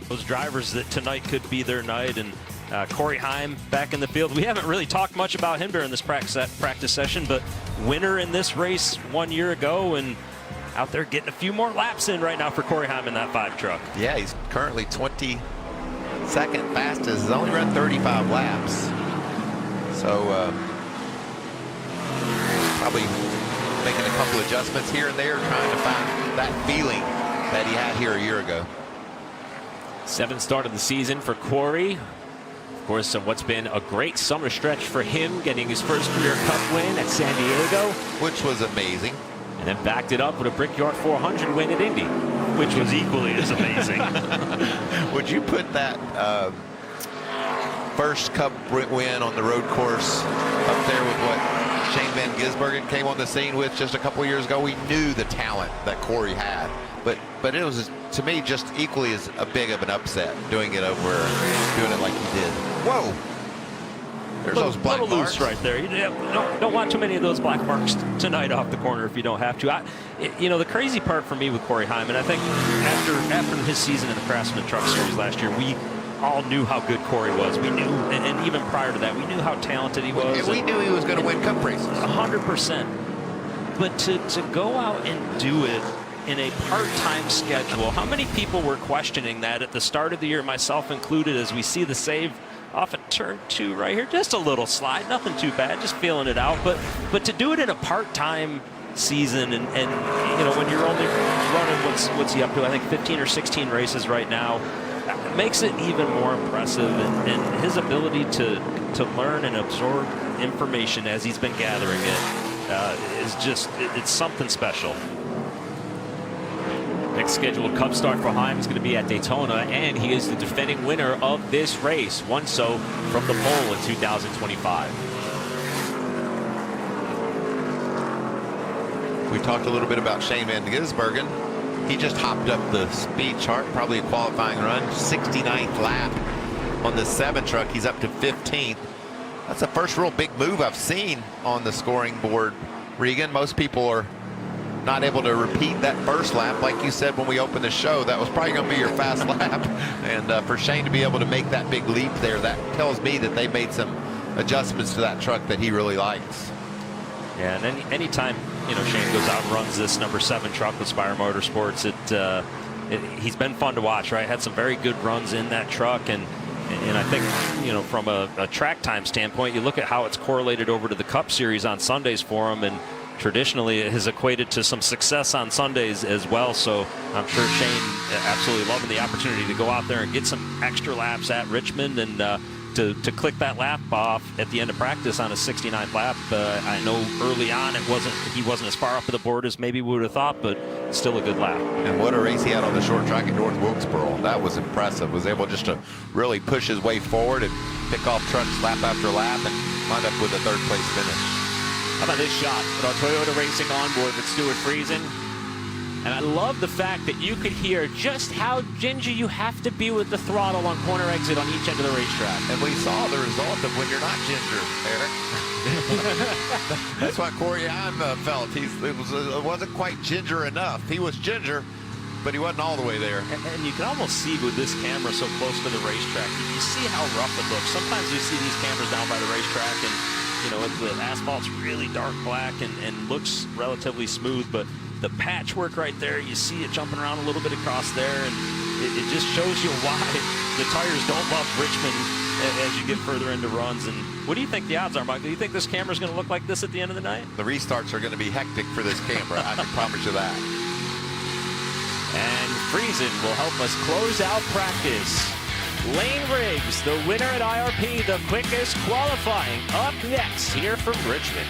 Those drivers that tonight could be their night, and Corey Heim back in the field. We haven't really talked much about him during this practice session, but winner in this race 1 year ago, and out there getting a few more laps in right now for Corey Heim in that 5 truck. Yeah, he's currently 22nd fastest. He's only run 35 laps. So probably making a couple adjustments here and there, trying to find that feeling that he had here a year ago. 7th start of the season for Corey. Of course, what's been a great summer stretch for him, getting his first career Cup win at San Diego. Which was amazing. And then backed it up with a Brickyard 400 win at Indy. which was equally as amazing. Would you put that first Cup win on the road course up there with what Shane Van Gisbergen came on the scene with just a couple years ago? We knew the talent that Corey had, but it was, to me, just equally as big of an upset doing it like he did. Whoa! There's those black marks loose right there. You don't want too many of those black marks tonight off the corner if you don't have to. The crazy part for me with Corey Hyman, I think after his season in the Craftsman Truck Series last year, we all knew how good Corey was. We knew, and even prior to that, we knew how talented he was. And we knew he was going to win Cup races. 100%. But to go out and do it in a part-time schedule, how many people were questioning that at the start of the year, myself included, as we see the save off at turn 2 right here? Just a little slide, nothing too bad, just feeling it out. But to do it in a part-time season, and when you're only running, what's he up to? I think 15 or 16 races right now. Makes it even more impressive, and his ability to learn and absorb information as he's been gathering it is just, it's something special. Next scheduled Cup start for Heim is going to be at Daytona, and he is the defending winner of this race, won so from the pole in 2025. We talked a little bit about Shane Van Gisbergen. He just hopped up the speed chart, probably a qualifying run, 69th lap on the 7 truck. He's up to 15th. That's the first real big move I've seen on the scoring board, Regan. Most people are not able to repeat that first lap. Like you said when we opened the show, that was probably going to be your fast lap. And for Shane to be able to make that big leap there, that tells me that they made some adjustments to that truck that he really likes. Yeah, and anytime Shane goes out and runs this number 7 truck with Spire Motorsports, he's been fun to watch, right? Had some very good runs in that truck, and I think from a track time standpoint, you look at how it's correlated over to the Cup Series on Sundays for him, and traditionally it has equated to some success on Sundays as well. So I'm sure Shane absolutely loving the opportunity to go out there and get some extra laps at Richmond, and to click that lap off at the end of practice on a 69th lap. I know early on he wasn't as far up the board as maybe we would have thought, but still a good lap. And what a race he had on the short track at North Wilkesboro. That was impressive. Was able just to really push his way forward and pick off trucks lap after lap and wind up with a 3rd place finish. How about this shot with our Toyota Racing onboard with Stuart Friesen? And I love the fact that you could hear just how ginger you have to be with the throttle on corner exit on each end of the racetrack. And we saw the result of when you're not ginger, Eric. That's what Corey Heim felt. It wasn't quite ginger enough. He was ginger, but he wasn't all the way there. And you can almost see with this camera so close to the racetrack, you see how rough it looks. Sometimes you see these cameras down by the racetrack, and the asphalt's really dark black and looks relatively smooth, but the patchwork right there, you see it jumping around a little bit across there, and it just shows you why the tires don't love Richmond as you get further into runs. And what do you think the odds are, Michael? Do you think this camera's going to look like this at the end of the night? The restarts are going to be hectic for this camera. I can promise you that. And Friesen will help us close out practice. Lane Riggs, the winner at IRP, the quickest qualifying, up next here from Richmond.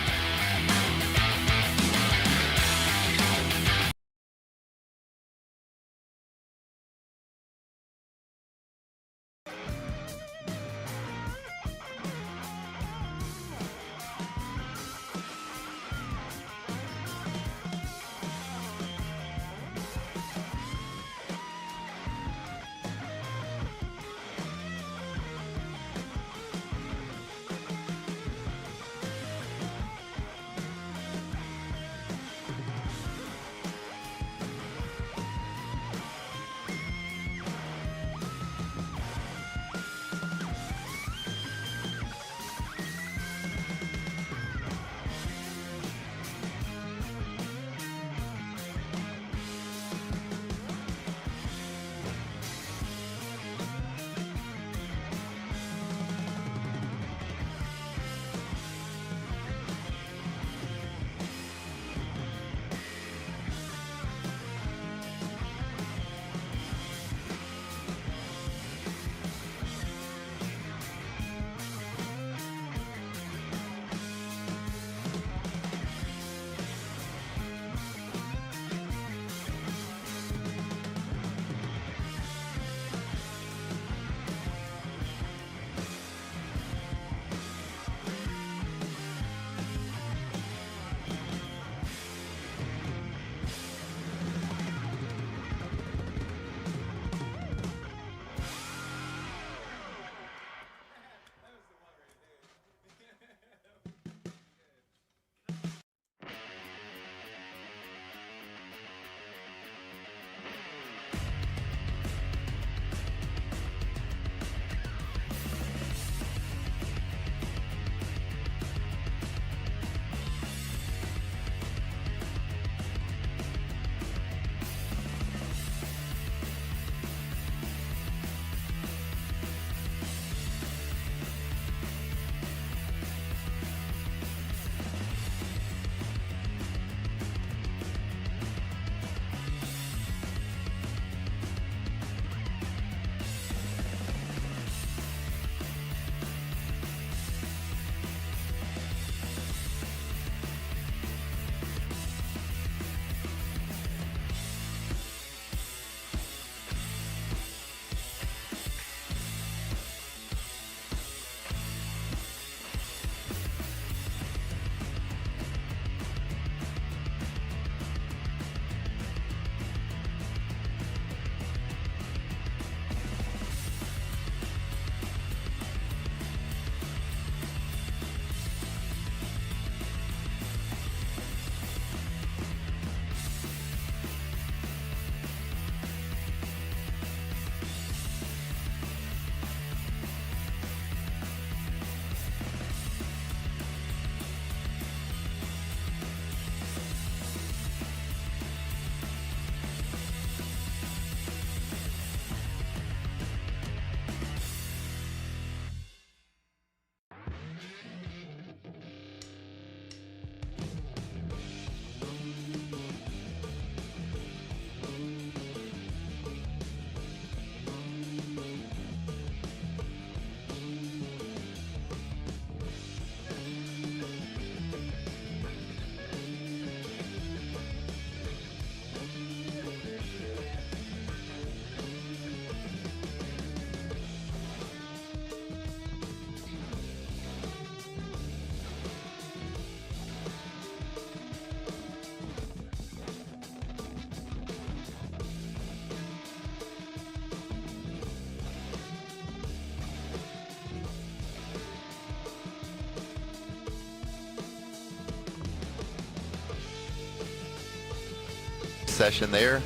session there.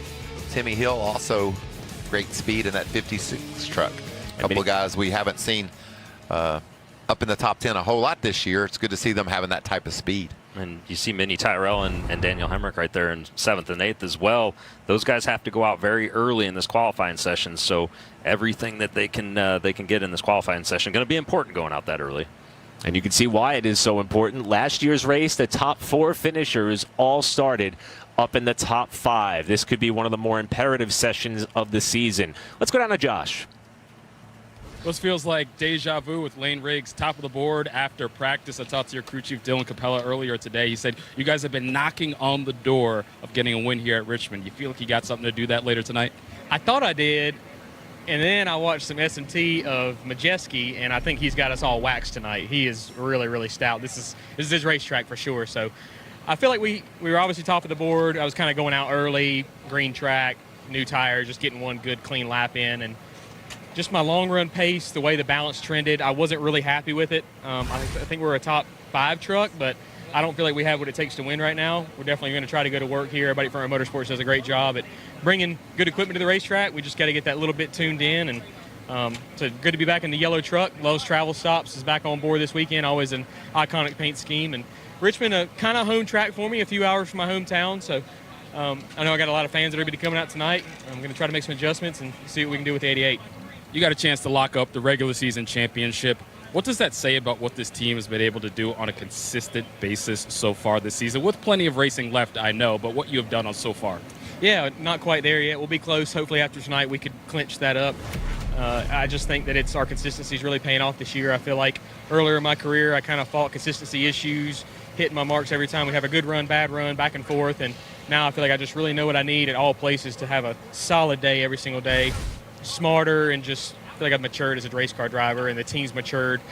Timmy Hill also great speed in that 56 truck. A couple of guys we haven't seen up in the top 10 a whole lot this year. It's good to see them having that type of speed. And you see Minnie Tyrell and Daniel Hemrick right there in 7th and 8th as well. Those guys have to go out very early in this qualifying session, so everything that they can get in this qualifying session going to be important going out that early. And you can see why it is so important. Last year's race, the top 4 finishers all started up in the top 5. This could be one of the more imperative sessions of the season. Let's go down to Josh. This feels like deja vu with Lane Riggs top of the board after practice. I talked to your crew chief, Dylan Capella, earlier today. He said you guys have been knocking on the door of getting a win here at Richmond. You feel like you got something to do that later tonight? I thought I did, and then I watched some S&T of Majeski, and I think he's got us all waxed tonight. He is really, really stout. This is his racetrack for sure. So I feel like we were obviously top of the board. I was kind of going out early, green track, new tires, just getting one good, clean lap in, and just my long run pace, the way the balance trended, I wasn't really happy with it. I think we're a top 5 truck, but I don't feel like we have what it takes to win right now. We're definitely going to try to go to work here. Everybody from Motorsports does a great job at bringing good equipment to the racetrack. We just got to get that little bit tuned in. And so good to be back in the yellow truck. Lowe's Travel Stops is back on board this weekend, always an iconic paint scheme. And Richmond, a kind of home track for me, a few hours from my hometown. So I know I got a lot of fans that are going to be coming out tonight. I'm going to try to make some adjustments and see what we can do with the 88. You got a chance to lock up the regular season championship. What does that say about what this team has been able to do on a consistent basis so far this season? With plenty of racing left, I know, but what you have done on so far? Yeah, not quite there yet. We'll be close. Hopefully after tonight we could clinch that up. I just think that our consistency is really paying off this year. I feel like earlier in my career I kind of fought consistency issues, hitting my marks every time we have a good run, bad run, back and forth. And now I feel like I just really know what I need at all places to have a solid day every single day. Smarter, and just feel like I've matured as a race car driver, and the team's matured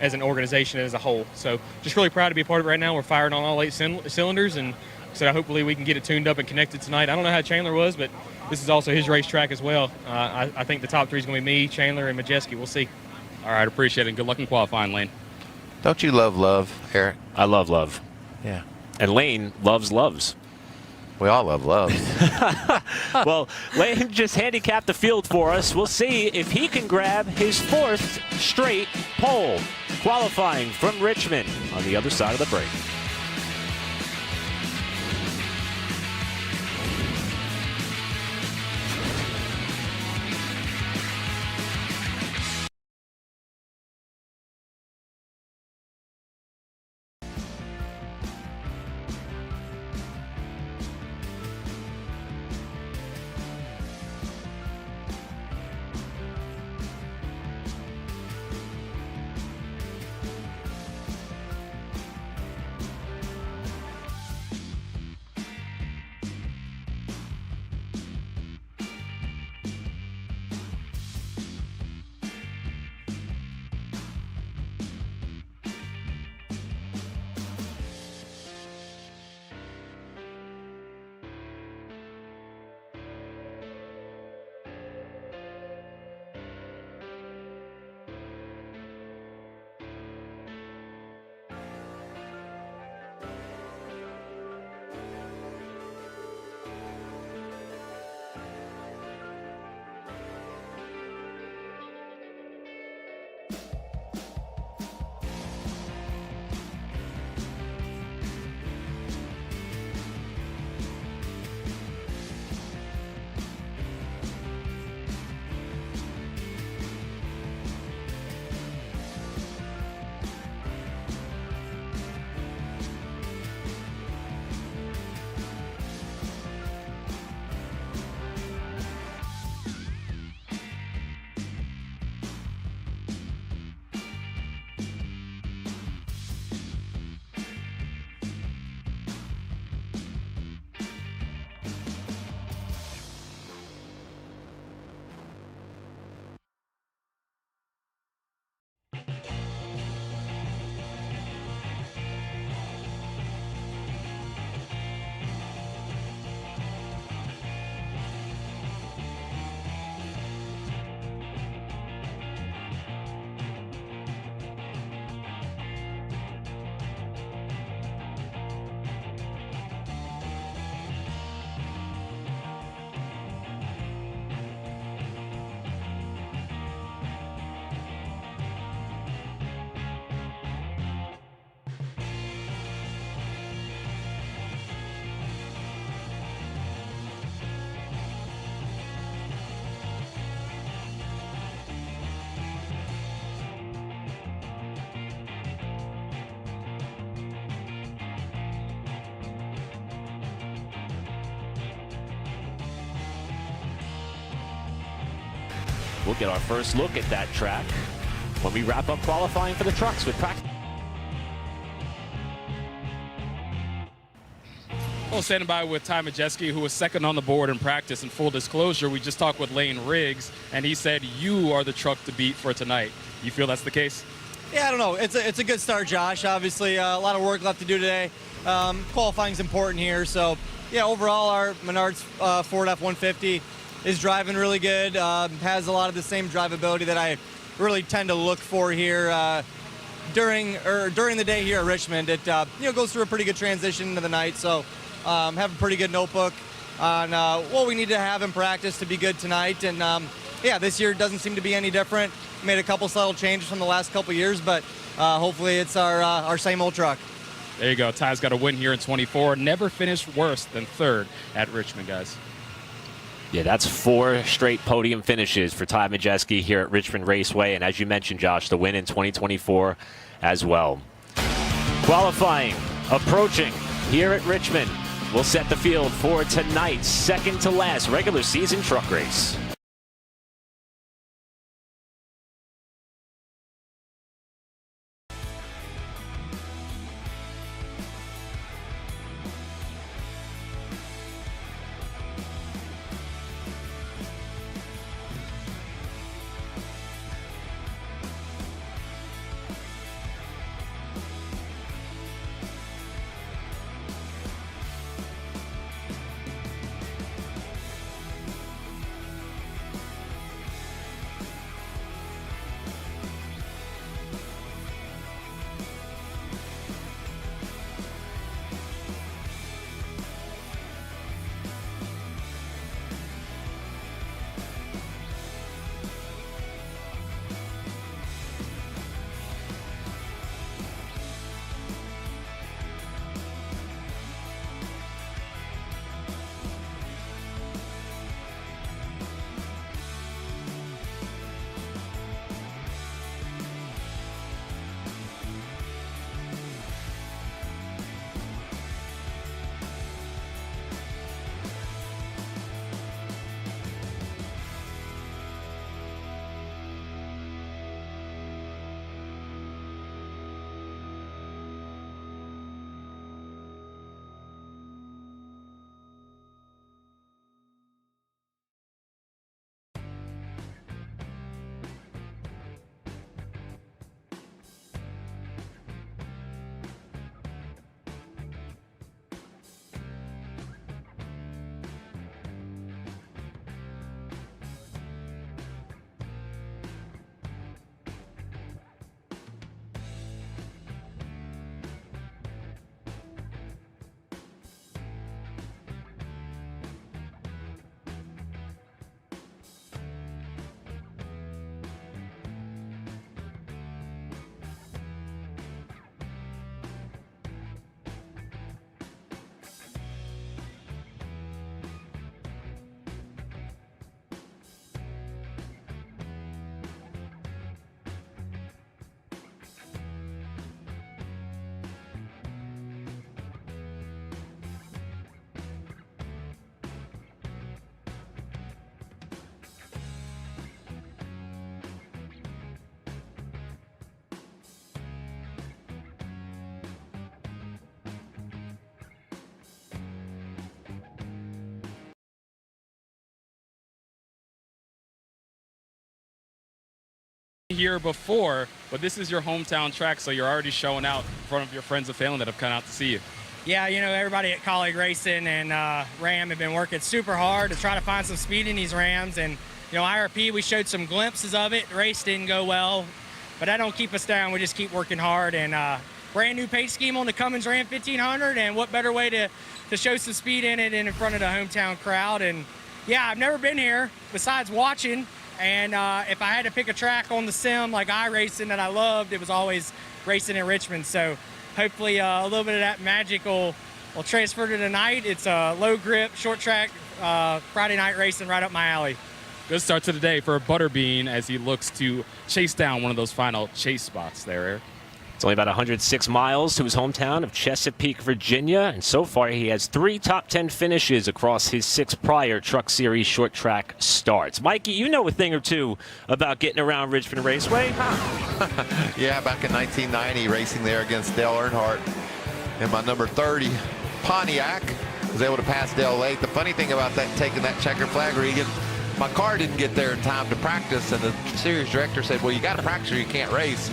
as an organization as a whole. So just really proud to be a part of it right now. We're firing on all 8 cylinders, and so hopefully we can get it tuned up and connected tonight. I don't know how Chandler was, but this is also his racetrack as well. I think the top 3 is going to be me, Chandler, and Majeski. We'll see. All right, appreciate it, and good luck in qualifying, Lane. Don't you love, Eric? I love love. Yeah. And Lane loves. We all love love. Well, Lane just handicapped the field for us. We'll see if he can grab his 4th straight pole. Qualifying from Richmond on the other side of the break. We'll get our first look at that track when we wrap up qualifying for the trucks with practice. Well, standing by with Ty Majeski, who was second on the board in practice. In full disclosure, we just talked with Lane Riggs, and he said you are the truck to beat for tonight. You feel that's the case? Yeah, I don't know. It's a good start, Josh. Obviously, a lot of work left to do today. Qualifying is important here. So, yeah, overall, our Menards Ford F-150 is driving really good. Has a lot of the same drivability that I really tend to look for here during the day here at Richmond. It goes through a pretty good transition into the night. So, have a pretty good notebook on what we need to have in practice to be good tonight. And yeah, this year doesn't seem to be any different. Made a couple subtle changes from the last couple years, but hopefully it's our same old truck. There you go. Ty's got a win here in 24. Never finished worse than third at Richmond, guys. Yeah, that's 4 straight podium finishes for Ty Majeski here at Richmond Raceway. And as you mentioned, Josh, the win in 2024 as well. Qualifying approaching here at Richmond. We'll set the field for tonight's second to last regular season truck race. Here before, but this is your hometown track, so you're already showing out in front of your friends and family that have come out to see you. Yeah, everybody at Colleague Racing and Ram have been working super hard to try to find some speed in these Rams. And, IRP, we showed some glimpses of it. The race didn't go well, but that don't keep us down. We just keep working hard. And brand new pace scheme on the Cummins Ram 1500, and what better way to show some speed in it and in front of the hometown crowd. And, yeah, I've never been here besides watching. And if I had to pick a track on the sim like iRacing that I loved, it was always racing in Richmond. So hopefully a little bit of that magic will transfer to tonight. It's a low grip, short track, Friday night racing right up my alley. Good start to the day for Butterbean as he looks to chase down one of those final chase spots there, Eric. It's only about 106 miles to his hometown of Chesapeake, Virginia, and so far he has 3 top 10 finishes across his 6 prior Truck Series short track starts. Mikey, you know a thing or two about getting around Richmond Raceway, huh? Yeah, back in 1990, racing there against Dale Earnhardt in my number 30 Pontiac. Was able to pass Dale late. The funny thing about that, taking that checker flag, Regan, my car didn't get there in time to practice, and the series director said, well, you got to practice or you can't race.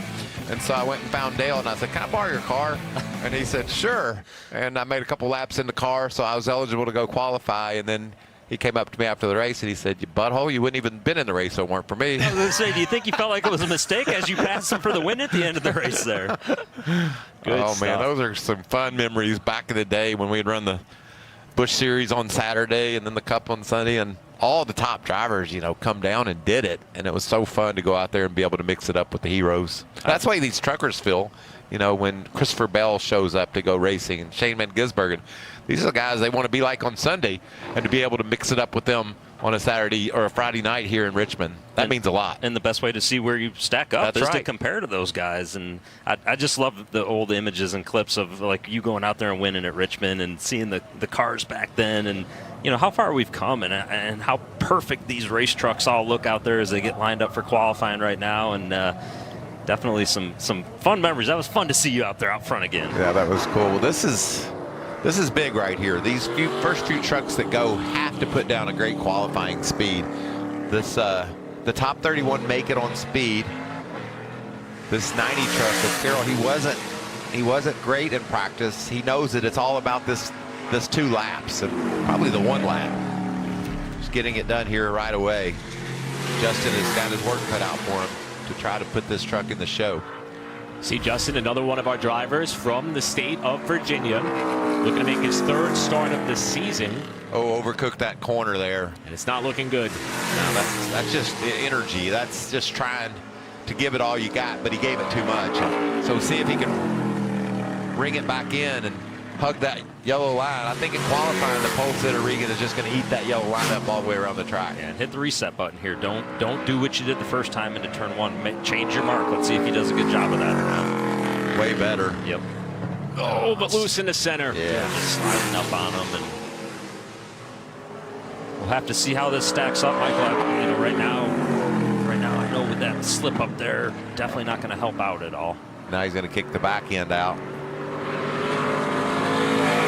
And so I went and found Dale, and I said, can I borrow your car? And he said, sure. And I made a couple laps in the car, so I was eligible to go qualify. And then he came up to me after the race, and he said, you butthole, you wouldn't even been in the race if it weren't for me. I was going to say, do you think you felt like it was a mistake as you passed him for the win at the end of the race there? Good oh, stuff. man, those are some fun memories back in the day when we'd run the Busch Series on Saturday and then the Cup on Sunday, and all the top drivers, you know, come down and did it, and it was so fun to go out there and be able to mix it up with the heroes. That's the way these truckers feel, you know, when Christopher Bell shows up to go racing and Shane Van Gisbergen. These are the guys they want to be like on Sunday, and to be able to mix it up with them on a Saturday or a Friday night here in Richmond, that means a lot. And the best way to see where you stack up is to compare to those guys. And I just love the old images and clips of like you going out there and winning at Richmond and seeing the cars back then, and you know how far we've come, and how perfect these race trucks all look out there as they get lined up for qualifying right now. And definitely some fun memories. That was fun to see you out there out front again. Yeah, that was cool. Well, this is big right here. These first few trucks that go have to put down a great qualifying speed. This the top 31 make it on speed. This 90 truck with Carroll, he wasn't great in practice. He knows that it's all about this 2 laps and probably the 1 lap. Just getting it done here right away. Justin has got his work cut out for him to try to put this truck in the show. See Justin, another one of our drivers from the state of Virginia, looking to make his 3rd start of the season. Oh, overcooked that corner there. And it's not looking good. No, that's just energy. That's just trying to give it all you got, but he gave it too much. So see if he can bring it back in and hug that yellow line. I think in qualifying, the pole sitter Regan is just going to eat that yellow line up all the way around the track. Yeah, and hit the reset button here. Don't do what you did the first time into turn 1. Change your mark. Let's see if he does a good job of that or not. Way better. Yep. Oh, but loose in the center. Yeah. Just sliding up on him, and we'll have to see how this stacks up, Michael. You know, right now, I know with that slip up there, definitely not going to help out at all. Now he's going to kick the back end out.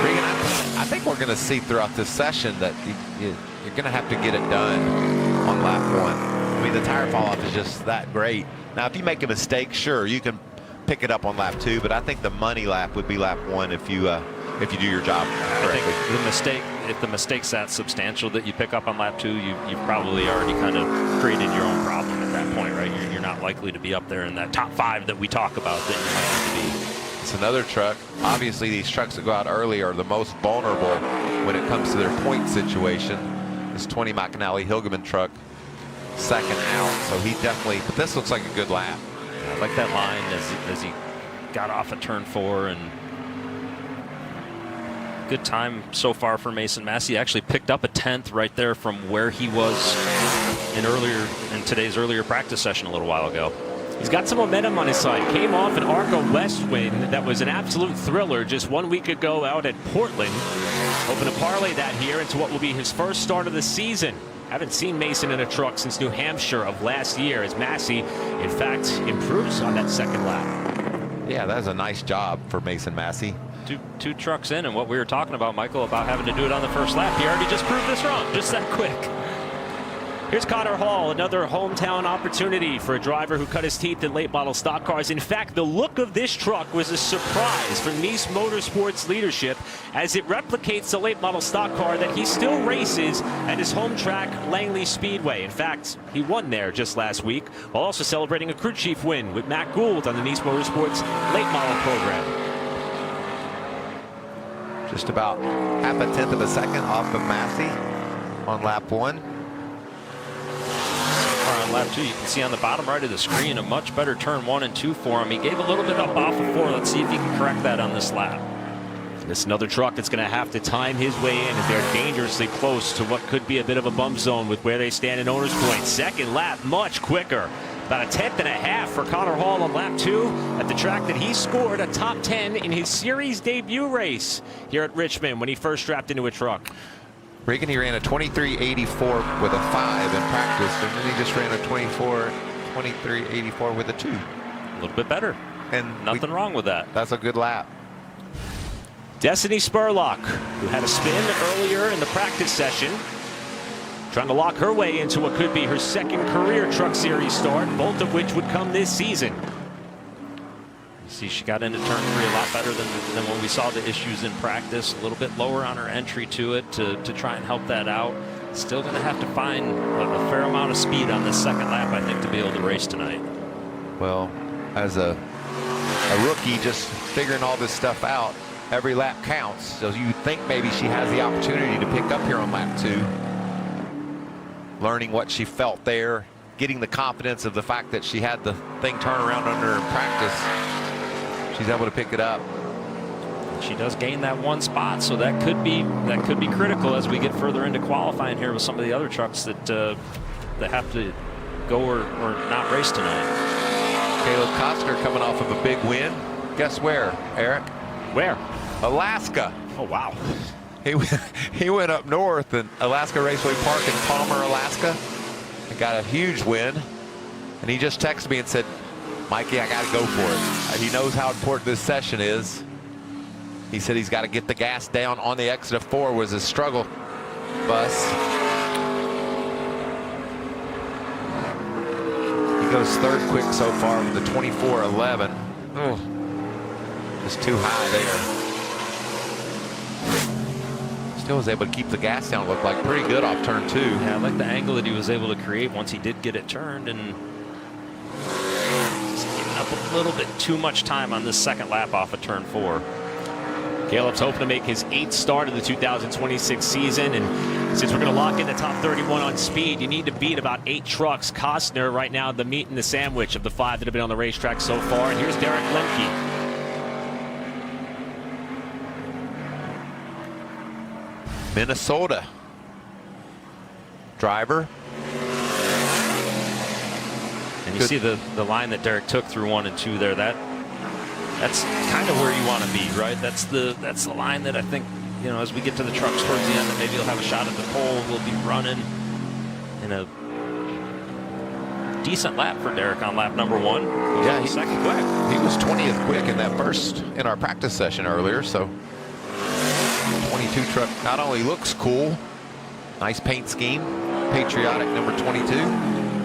Regan, I think we're going to see throughout this session that you're going to have to get it done on lap 1. I mean, the tire fall off is just that great. Now, if you make a mistake, sure, you can pick it up on lap 2, but I think the money lap would be lap 1 if you do your job correctly. I think if the mistake's that substantial that you pick up on lap 2, you've probably already kind of created your own problem at that point, right? You're not likely to be up there in that top 5 that we talk about that you might need to be. It's another truck. Obviously, these trucks that go out early are the most vulnerable when it comes to their point situation. This 20 McAnally Hilgeman truck, 2nd out, so he definitely, but this looks like a good lap. I like that line as he got off at turn 4, and good time so far for Mason Massey. Actually picked up a 10th right there from where he was in today's earlier practice session a little while ago. He's got some momentum on his side. Came off an ARCA West win that was an absolute thriller just 1 week ago out at Portland. Hoping to parlay that here into what will be his 1st start of the season. Haven't seen Mason in a truck since New Hampshire of last year, as Massey, in fact, improves on that 2nd lap. Yeah, that's a nice job for Mason Massey. Two trucks in, and what we were talking about, Michael, about having to do it on the 1st lap, he already just proved this wrong, just that quick. Here's Connor Hall, another hometown opportunity for a driver who cut his teeth in late model stock cars. In fact, the look of this truck was a surprise for Nice Motorsports leadership as it replicates the late model stock car that he still races at his home track, Langley Speedway. In fact, he won there just last week, while also celebrating a crew chief win with Matt Gould on the Nice Motorsports late model program. Just about 0.5 of a second off of Massey on lap 1. On lap 2, you can see on the bottom right of the screen a much better turn 1 and 2 for him. He gave a little bit up off of 4. Let's see if he can correct that on this lap. This is another truck that's going to have to time his way in as they're dangerously close to what could be a bit of a bump zone with where they stand in owner's point. 2nd lap, much quicker About a 10th and a half for Connor Hall on lap 2 at the track that he scored a top 10 in his series debut race here at Richmond when he first strapped into a truck. Regan, he ran a 23.84 with a 5 in practice, and then he just ran a 23.84 with a 2. A little bit better. And nothing wrong with that. That's a good lap. Destiny Spurlock, who had a spin earlier in the practice session, trying to lock her way into what could be her second career Truck Series start, both of which would come this season. See, she got into turn 3 a lot better than when we saw the issues in practice. A little bit lower on her entry to it to try and help that out. Still going to have to find a fair amount of speed on this second lap, I think, to be able to race tonight. Well, as a rookie just figuring all this stuff out, every lap counts. So you think maybe she has the opportunity to pick up here on lap 2. Learning what she felt there, getting the confidence of the fact that she had the thing turn around under her in practice. She's able to pick it up. She does gain that 1 spot, so that could be critical as we get further into qualifying here with some of the other trucks that have to go or not race tonight. Caleb Costner coming off of a big win. Guess where, Eric? Where? Alaska. Oh, wow. He went up north in Alaska Raceway Park in Palmer, Alaska, and got a huge win. And he just texted me and said, Mikey, I got to go for it. He knows how important this session is. He said he's got to get the gas down on the exit of 4 was his struggle bus. He goes 3rd quick so far with the 24.11. Oh, just too high there. Still was able to keep the gas down. Looked like pretty good off turn 2. Yeah, I like the angle that he was able to create once he did get it turned, and just giving up a little bit too much time on this second lap off of turn 4. Caleb's hoping to make his 8th start of the 2026 season, and since we're going to lock in the top 31 on speed, you need to beat about 8 trucks. Costner right now the meat and the sandwich of the 5 that have been on the racetrack so far. And here's Derek Lemke. Minnesota driver. And you see the line that Derek took through 1 and 2 there. That's kind of where you want to be, right? That's the line that I think, you know, as we get to the trucks towards the end, that maybe you'll have a shot at the pole. We'll be running in a decent lap for Derek on lap number 1. Yeah, he's second quick. He was 20th quick in that first in our practice session earlier. So 22 truck not only looks cool, nice paint scheme, patriotic number 22,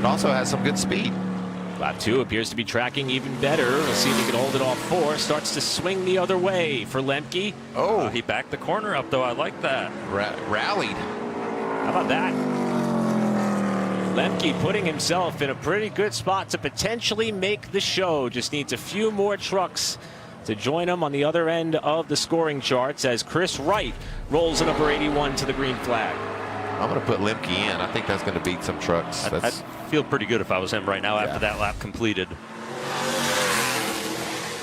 but also has some good speed. Lap 2 appears to be tracking even better. We'll see if he can hold it off 4. Starts to swing the other way for Lemke. Oh, he backed the corner up, though. I like that. Rallied. How about that? Lemke putting himself in a pretty good spot to potentially make the show. Just needs a few more trucks to join him on the other end of the scoring charts as Chris Wright rolls a number 81 to the green flag. I'm going to put Lemke in. I think that's going to beat some trucks. I'd feel pretty good if I was him right now after that lap completed.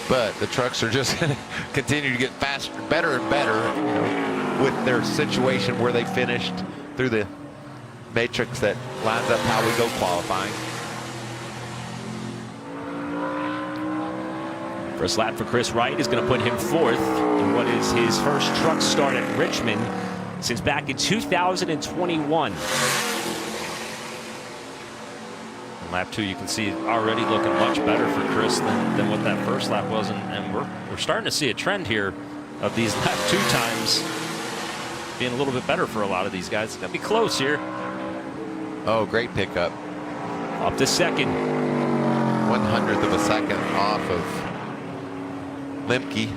But the trucks are just going to continue to get faster, better and better, you know, with their situation where they finished through the matrix that lines up how we go qualifying. First lap for Chris Wright is going to put him 4th in what is his first truck start at Richmond since back in 2021. In lap 2, you can see already looking much better for Chris than what that first lap was, and we're starting to see a trend here of these lap 2 times being a little bit better for a lot of these guys. It's going to be close here. Oh, great pickup. Up to second. 1/100th of a second off of Lemke.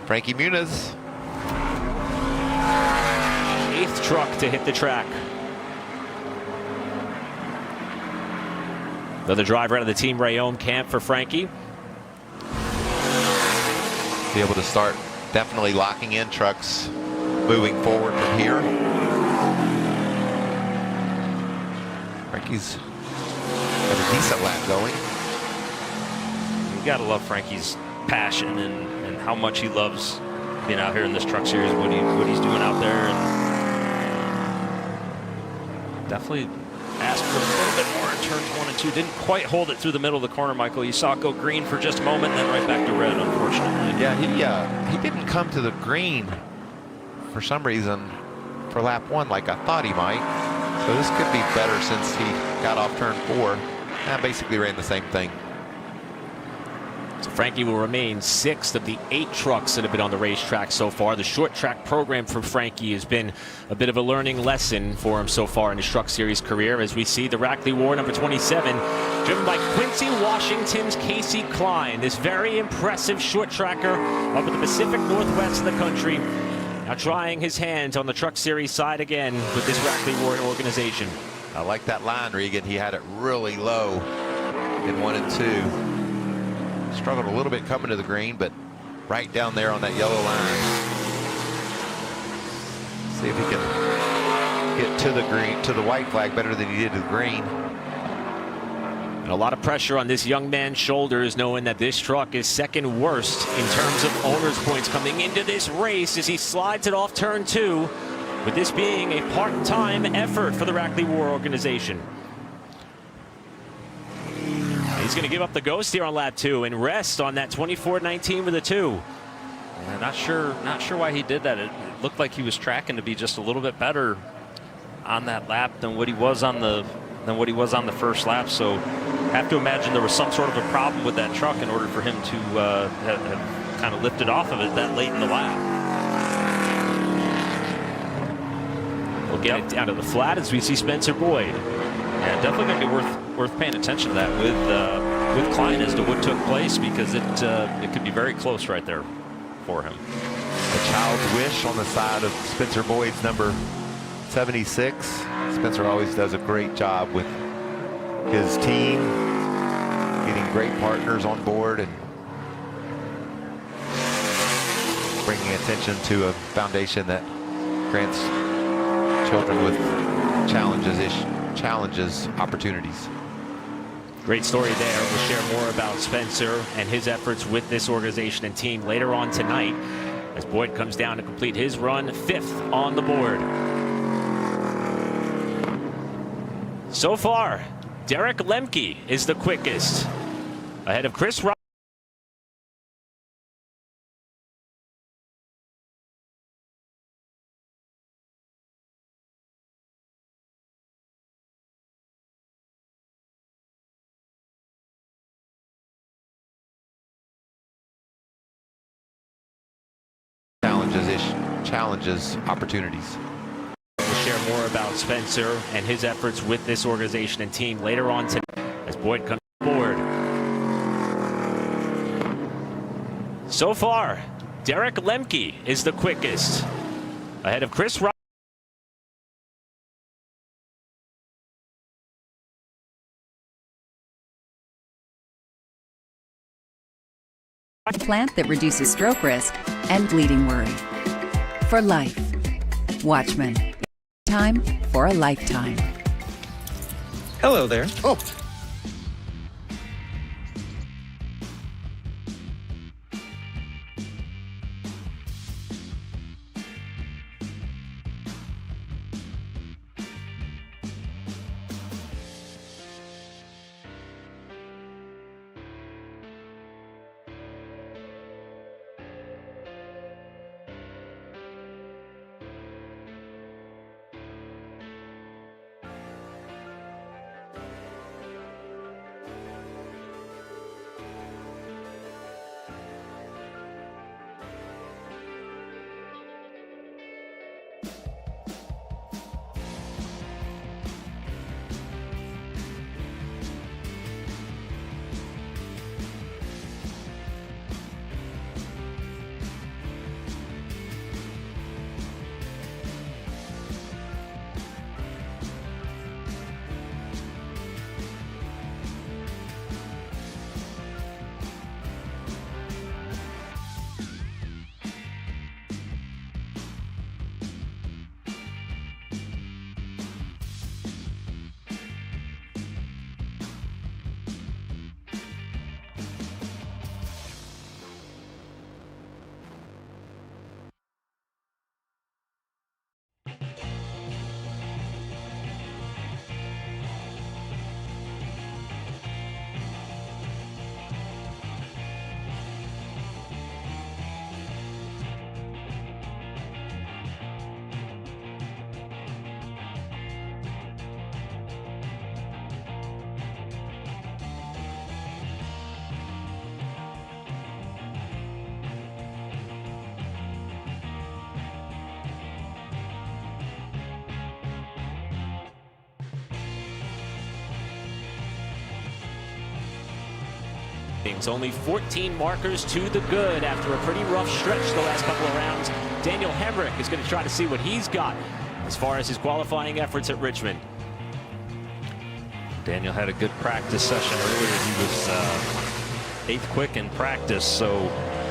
Frankie Muniz. 8th truck to hit the track. Another driver out of the Team Rayome camp for Frankie. Be able to start definitely locking in trucks moving forward from here. Frankie's got a decent lap going. You got to love Frankie's passion and how much he loves being out here in this truck series, what he's doing out there, and Definitely asked for a little bit more in turns 1 and 2. Didn't quite hold it through the middle of the corner, Michael. You saw it go green for just a moment, then right back to red, unfortunately. Yeah, he didn't come to the green for some reason for lap 1 like I thought he might. So this could be better since he got off turn 4. Basically ran the same thing. So Frankie will remain 6th of the 8 trucks that have been on the racetrack so far. The short track program for Frankie has been a bit of a learning lesson for him so far in his Truck Series career, as we see the Rackley War number 27 driven by Quincy Washington's Casey Klein, this very impressive short tracker up in the Pacific Northwest of the country. Now trying his hand on the Truck Series side again with this Rackley War organization. I like that line, Regan. He had it really low in 1 and 2. Struggled a little bit coming to the green, but right down there on that yellow line. See if he can get to the green, to the white flag better than he did to the green. And a lot of pressure on this young man's shoulders, knowing that this truck is second worst in terms of owner's points coming into this race as he slides it off turn 2, with this being a part-time effort for the Rackley War organization. He's going to give up the ghost here on lap 2 and rest on that 24-19 with a 2. Yeah, not sure why he did that. It looked like he was tracking to be just a little bit better on that lap than what he was on the first lap. So have to imagine there was some sort of a problem with that truck in order for him to have kind of lifted off of it that late in the lap. We'll get it down to the flat as we see Spencer Boyd. Yeah, definitely going to be worth paying attention to that with Klein as to what took place, because it could be very close right there for him. A child's wish on the side of Spencer Boyd's number 76. Spencer always does a great job with his team, getting great partners on board and bringing attention to a foundation that grants children with challenges opportunities. Great story there. We'll share more about Spencer and his efforts with this organization and team later on tonight as Boyd comes down to complete his run 5th on the board. So far, Derek Lemke is the quickest, ahead of Chris Roberts. Challenges, opportunities. We'll share more about Spencer and his efforts with this organization and team later on tonight as Boyd comes aboard. So far, Derek Lemke is the quickest, ahead of Chris Roberts. A plant that reduces stroke risk and bleeding worry. For life. Watchman. Time for a lifetime. Hello there. Oh. Only 14 markers to the good after a pretty rough stretch the last couple of rounds. Daniel Hemrick is going to try to see what he's got as far as his qualifying efforts at Richmond. Daniel had a good practice session earlier. He was 8th quick in practice, so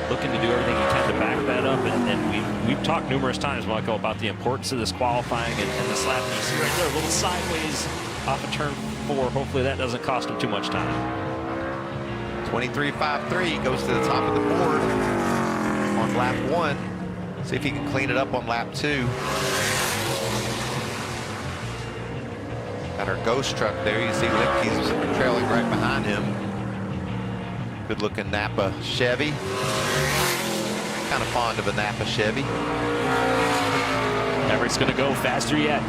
looking to do everything he can to back that up. And we've talked numerous times, Michael, about the importance of this qualifying and this lap. You see right there, a little sideways off of turn 4. Hopefully that doesn't cost him too much time. 23.53 goes to the top of the board on lap 1. See if he can clean it up on lap 2. Got our ghost truck there. You see Limke's trailing right behind him. Good looking Napa Chevy. Kind of fond of a Napa Chevy. Everett's going to go faster yet.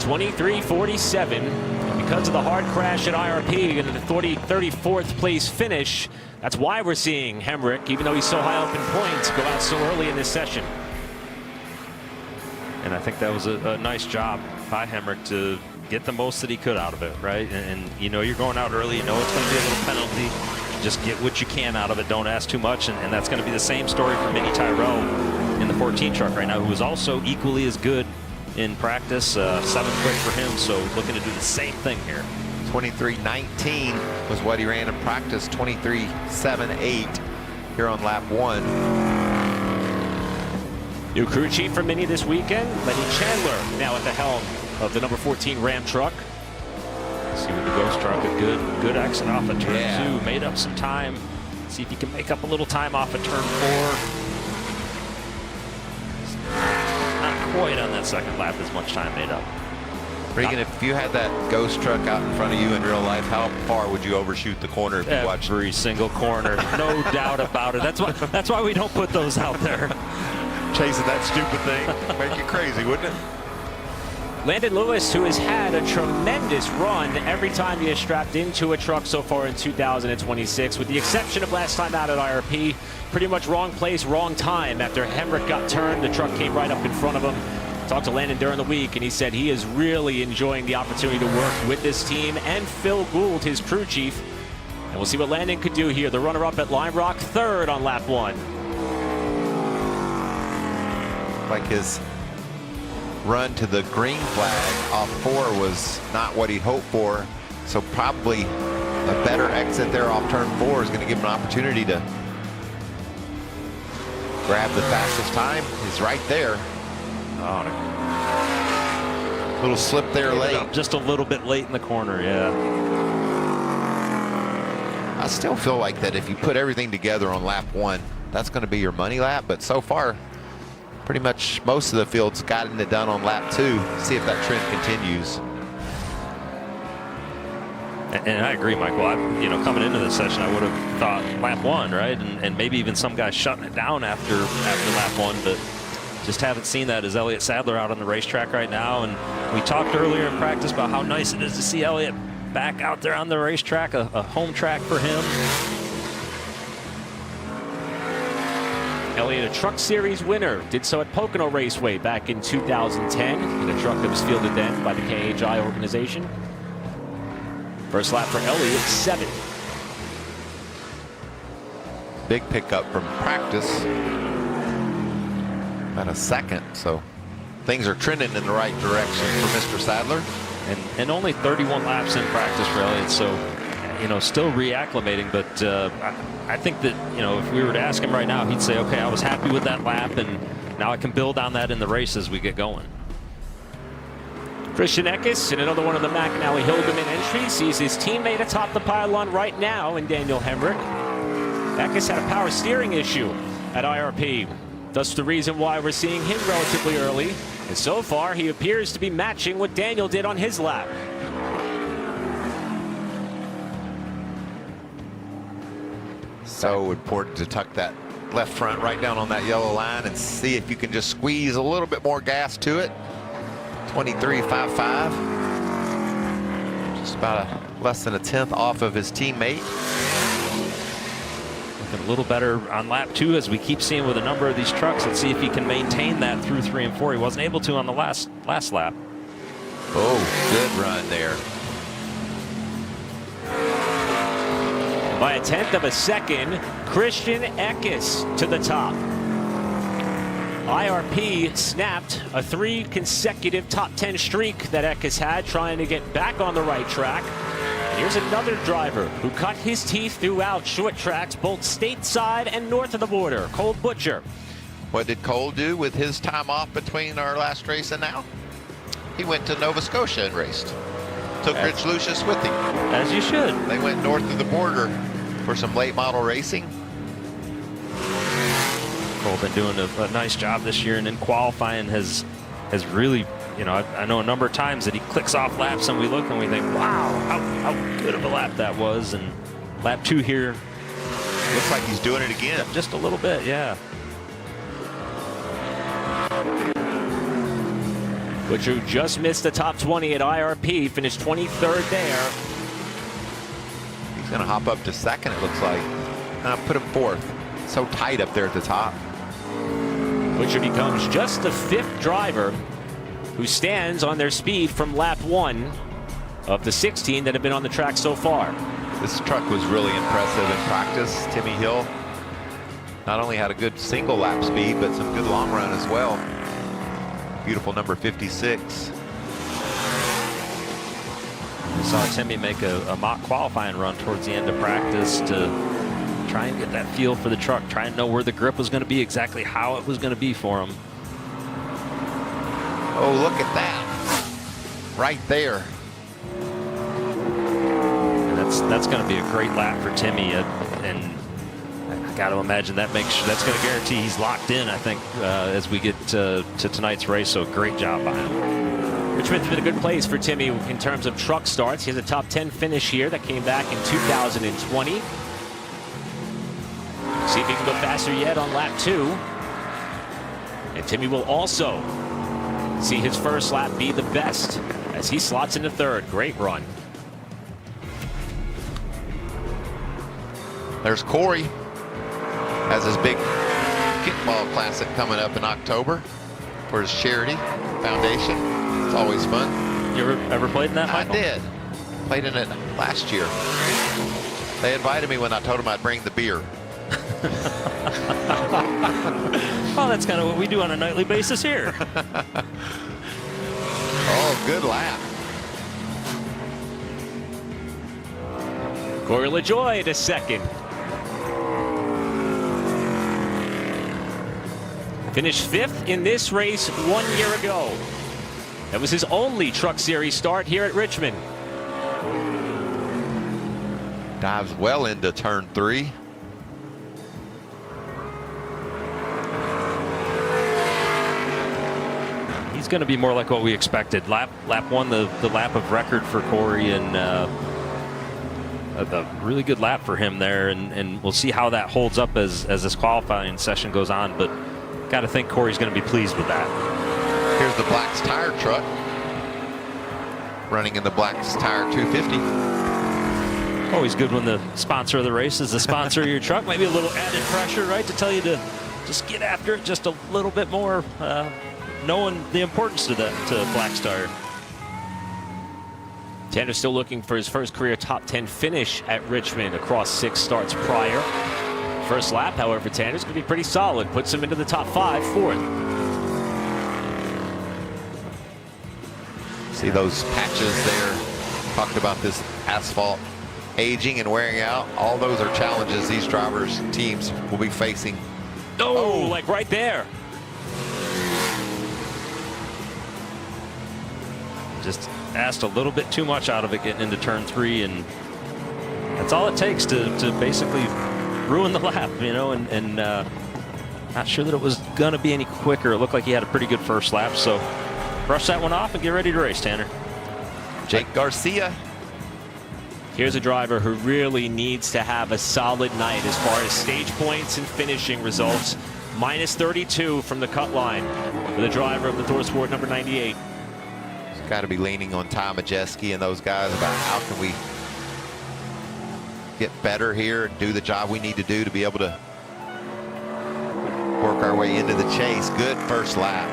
23.47. Because of the hard crash at IRP and the 34th place finish, that's why we're seeing Hemrick, even though he's so high up in points, go out so early in this session. And I think that was a nice job by Hemrick to get the most that he could out of it, right? And you know you're going out early, you know it's going to be a little penalty. Just get what you can out of it. Don't ask too much. And that's going to be the same story for Minnie Tyrell in the 14 truck right now, who is also equally as good in practice. 7th quick for him, so looking to do the same thing here. 23.19 was what he ran in practice. 23.78 here on lap 1. New crew chief for Minnie this weekend, Lenny Chandler, now at the helm of the number 14 Ram truck. See with the ghost truck, a good exit off of turn 2, made up some time. See if he can make up a little time off of turn 4. Quite on that second lap, as much time made up. Regan, if you had that ghost truck out in front of you in real life, how far would you overshoot the corner if you watched? Every single corner, no doubt about it. That's why we don't put those out there. Chasing that stupid thing, make you crazy, wouldn't it? Landon Lewis, who has had a tremendous run every time he has strapped into a truck so far in 2026, with the exception of last time out at IRP. Pretty much wrong place, wrong time. After Hemrick got turned, the truck came right up in front of him. Talked to Landon during the week, and he said he is really enjoying the opportunity to work with this team and Phil Gould, his crew chief. And we'll see what Landon could do here. The runner-up at Lime Rock, 3rd on lap 1. Like his run to the green flag off 4 was not what he hoped for. So probably a better exit there off turn 4 is going to give him an opportunity to grab the fastest time. He's right there. Oh, little slip there late. Just a little bit late in the corner, yeah. I still feel like that if you put everything together on lap 1, that's going to be your money lap. But so far, pretty much most of the field's gotten it done on lap 2. See if that trend continues. And I agree, Michael. Coming into this session, I would have thought lap 1, right? And maybe even some guys shutting it down after lap 1, but just haven't seen that as Elliott Sadler out on the racetrack right now. And we talked earlier in practice about how nice it is to see Elliott back out there on the racetrack, a home track for him. Elliott, a Truck Series winner, did so at Pocono Raceway back in 2010 in a truck that was fielded then by the KHI organization. First lap for Elliott, 7. Big pickup from practice. About a 2nd, so things are trending in the right direction for Mr. Sadler. And only 31 laps in practice for Elliott, so still reacclimating. But I think that if we were to ask him right now, he'd say, okay, I was happy with that lap, and now I can build on that in the race as we get going. Christian Eckes in another one of the McAnally Hildeman entries sees his teammate atop the pylon right now in Daniel Hemrick. Eckes had a power steering issue at IRP. That's the reason why we're seeing him relatively early. And so far, he appears to be matching what Daniel did on his lap. So important to tuck that left front right down on that yellow line and see if you can just squeeze a little bit more gas to it. 23.55. Just about less than a 10th off of his teammate. Looking a little better on lap 2, as we keep seeing with a number of these trucks. Let's see if he can maintain that through 3 and 4. He wasn't able to on the last lap. Oh, good run there. By a 1/10 of a second. Christian Eckes to the top. IRP snapped a 3 consecutive top 10 streak that Eckes had, trying to get back on the right track. Here's another driver who cut his teeth throughout short tracks, both stateside and north of the border, Cole Butcher. What did Cole do with his time off between our last race and now? He went to Nova Scotia and raced. Took Rich Lucius with him. As you should. They went north of the border for some late model racing. Cole been doing a nice job this year, and in qualifying has really, you know, I know a number of times that he clicks off laps and we look and we think, wow, how good of a lap that was. And lap 2 here. Looks like he's doing it again. Just a little bit, yeah. Butcher, who just missed the top 20 at IRP, finished 23rd there. He's going to hop up to second, it looks like. Put him 4th. So tight up there at the top. Butcher becomes just the 5th driver who stands on their speed from lap 1 of the 16 that have been on the track so far. This truck was really impressive in practice. Timmy Hill not only had a good single lap speed, but some good long run as well. Beautiful number 56. We saw Timmy make a mock qualifying run towards the end of practice to try and get that feel for the truck, try and know where the grip was going to be, exactly how it was going to be for him. Oh, look at that. Right there. And that's going to be a great lap for Timmy, and I got to imagine that's going to guarantee he's locked in, I think, as we get to tonight's race. So great job by him. Richmond's been a good place for Timmy in terms of truck starts. He has a top 10 finish here that came back in 2020. See if he can go faster yet on lap 2. And Timmy will also see his first lap be the best as he slots into 3rd. Great run. There's Corey. Has his big kickball classic coming up in October for his charity foundation. It's always fun. You ever played in that, Michael? I did. Played in it last year. They invited me when I told them I'd bring the beer. Well, that's kind of what we do on a nightly basis here. Oh, good lap. Corey LaJoie to 2nd. Finished 5th in this race 1 year ago. That was his only Truck Series start here at Richmond. Dives well into turn 3. He's going to be more like what we expected. Lap 1, the lap of record for Corey, and a really good lap for him there. And we'll see how that holds up as this qualifying session goes on. But got to think Corey's going to be pleased with that. Here's the Black's Tire truck running in the Black's Tire 250. Always good when the sponsor of the race is the sponsor of your truck. Maybe a little added pressure, right, to tell you to just get after it just a little bit more, knowing the importance to Black's Tire. Tanner's still looking for his first career top 10 finish at Richmond across 6 starts prior. First lap, however, Tanner's going to be pretty solid. Puts him into the top 5, 4th. See those patches there? Talked about this asphalt aging and wearing out. All those are challenges these drivers and teams will be facing. Oh, like right there. Just asked a little bit too much out of it getting into turn 3, and that's all it takes to basically ruin the lap, you know, and not sure that it was going to be any quicker. It looked like he had a pretty good first lap, so brush that one off and get ready to race, Tanner. Jake Garcia. Here's a driver who really needs to have a solid night as far as stage points and finishing results. Minus 32 from the cut line for the driver of the Thor Sport number 98. He's got to be leaning on Ty Majeski and those guys about how can we get better here and do the job we need to do to be able to work our way into the chase. Good first lap.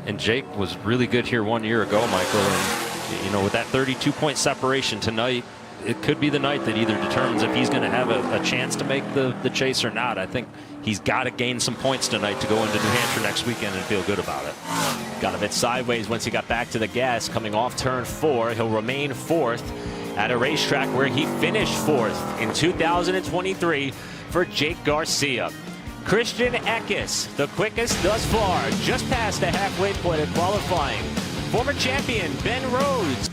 And Jake was really good here 1 year ago, Michael, and you know, with that 32-point separation tonight, it could be the night that either determines if he's going to have a chance to make the chase or not. I think he's got to gain some points tonight to go into New Hampshire next weekend and feel good about it. Got a bit sideways once he got back to the gas. Coming off turn 4, he'll remain 4th at a racetrack where he finished 4th in 2023 for Jake Garcia. Christian Eckes, the quickest thus far, just past the halfway point of qualifying. Former champion Ben Rhodes.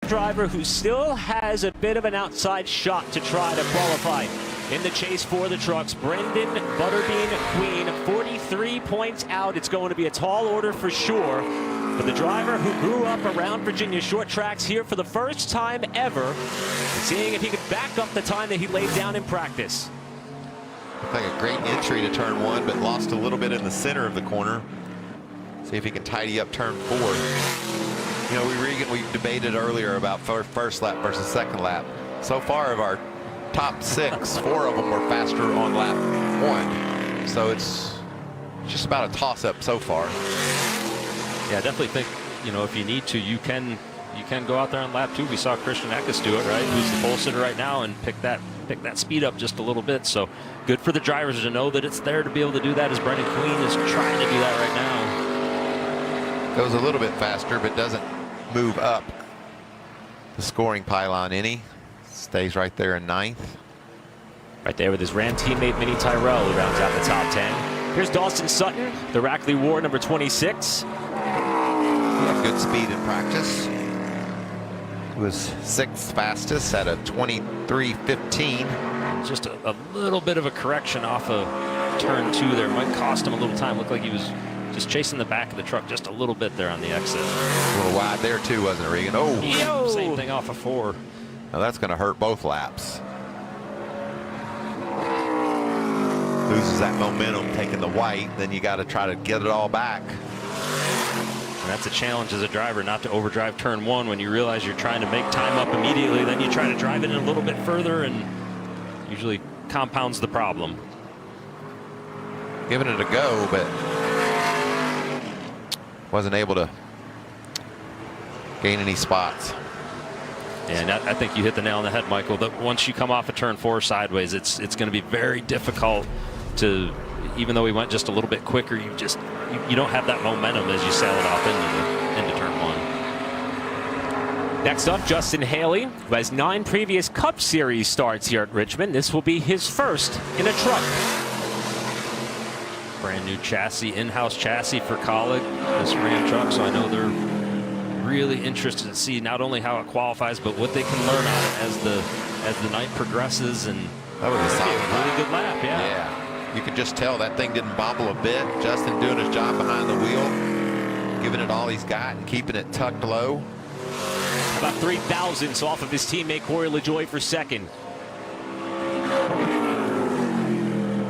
Driver who still has a bit of an outside shot to try to qualify in the chase for the trucks. Brendan Butterbean Queen, 43 points out. It's going to be a tall order for sure. But the driver who grew up around Virginia short tracks here for the first time ever, seeing if he could back up the time that he laid down in practice. Looked like a great entry to turn 1, but lost a little bit in the center of the corner. See if he can tidy up turn 4. You know, we debated earlier about first lap versus second lap. So far of our top 6, 4 of them were faster on lap 1. So it's just about a toss-up so far. Yeah, I definitely think, you know, if you need to, you can go out there on lap 2. We saw Christian Eckes do it, right? Who's the pole sitter right now, and pick that speed up just a little bit. So good for the drivers to know that it's there to be able to do that, as Brendan Queen is trying to do that right now. Goes a little bit faster, but doesn't move up the scoring pylon any. Stays right there in 9th. Right there with his Ram teammate Minnie Tyrell, who rounds out the top 10. Here's Dawson Sutton, the Rackley War number 26. He had good speed in practice. He was 6th fastest at a 23:15. Just a little bit of a correction off of turn 2 there. Might cost him a little time. Looked like he was just chasing the back of the truck just a little bit there on the exit. A little wide there too, wasn't it, Regan? Oh, yo! Same thing off of 4. Now that's going to hurt both laps. Loses that momentum taking the white, then you got to try to get it all back. And that's a challenge as a driver, not to overdrive turn 1 when you realize you're trying to make time up immediately. Then you try to drive it in a little bit further, and usually compounds the problem. Giving it a go, but wasn't able to gain any spots. And I think you hit the nail on the head, Michael. That once you come off of turn 4 sideways, it's going to be very difficult to, even though we went just a little bit quicker, you don't have that momentum as you sail it off into turn 1. Next up, Justin Haley, who has 9 previous Cup Series starts here at Richmond. This will be his first in a truck. Brand new chassis, in-house chassis for Colleague, this Ram truck, so I know they're really interested to see not only how it qualifies, but what they can learn on it as the night progresses. And that was a solid really good lap. Yeah, you could just tell that thing didn't bobble a bit. Justin doing his job behind the wheel, giving it all he's got and keeping it tucked low. About 3 thousandths off of his teammate Corey LaJoie for second.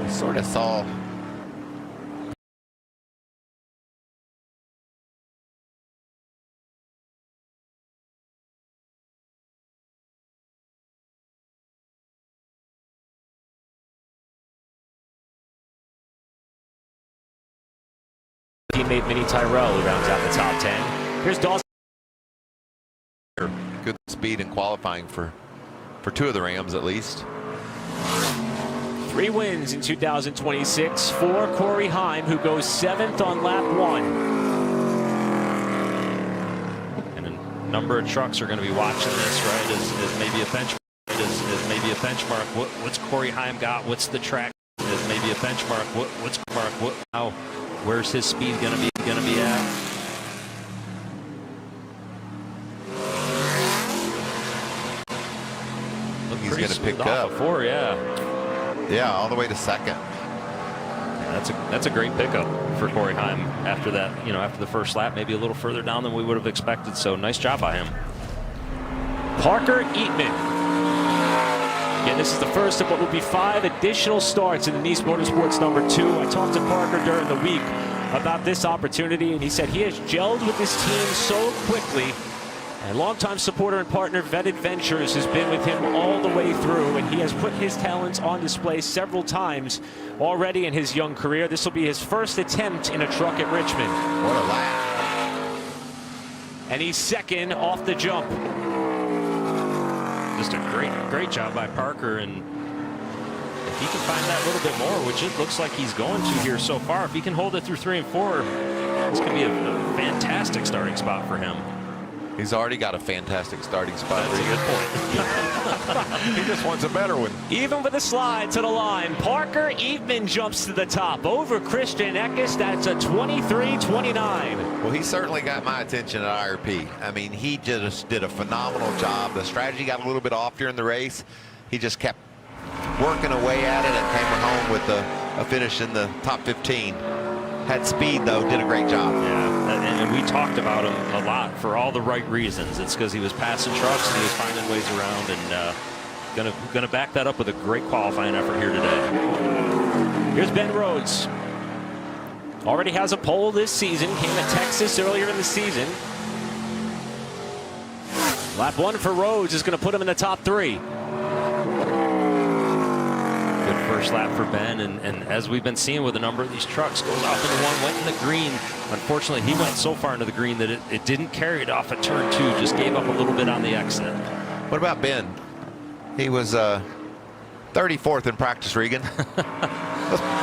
We sort of saw teammate Vinny Tyrell, who rounds out the top 10. Here's Dawson. Good speed in qualifying for 2 of the Rams at least. 3 wins in 2026 for Corey Heim, who goes 7th on lap 1. And a number of trucks are going to be watching this, right? As maybe a benchmark. As maybe a benchmark. What's Corey Heim got? What's the track? As maybe a benchmark. What's Mark? How? Where's his speed going to be at? He's going to pick up. Before, yeah, all the way to second. Yeah, that's a great pickup for Corey Heim after that. After the first lap, maybe a little further down than we would have expected. So nice job by him. Parker Eatman. Again, this is the first of what will be 5 additional starts in the Nice Motorsports number 2. I talked to Parker during the week about this opportunity, and he said he has gelled with his team so quickly. And longtime supporter and partner Vetted Ventures has been with him all the way through, and he has put his talents on display several times already in his young career. This will be his first attempt in a truck at Richmond. What a lap. And he's second off the jump. Just a great job by Parker, and if he can find that little bit more, which it looks like he's going to here so far, if he can hold it through 3 and 4, this could be a fantastic starting spot for him. He's already got a fantastic starting spot. That's a good point. He just wants a better one. Even with a slide to the line, Parker Eatman jumps to the top over Christian Eckes. That's a 23-29. Well, he certainly got my attention at IRP. I mean, he just did a phenomenal job. The strategy got a little bit off during the race. He just kept working away at it and came home with a finish in the top 15. Had speed, though, did a great job. Yeah, and we talked about him a lot for all the right reasons. It's because he was passing trucks and he was finding ways around, and gonna back that up with a great qualifying effort here today. Here's Ben Rhodes. Already has a pole this season. Came to Texas earlier in the season. Lap 1 for Rhodes is going to put him in the top 3. Good first lap for Ben, and as we've been seeing with a number of these trucks, goes off into 1, went in the green. Unfortunately, he went so far into the green that it didn't carry it off at turn 2, just gave up a little bit on the exit. What about Ben? He was 34th in practice, Regan.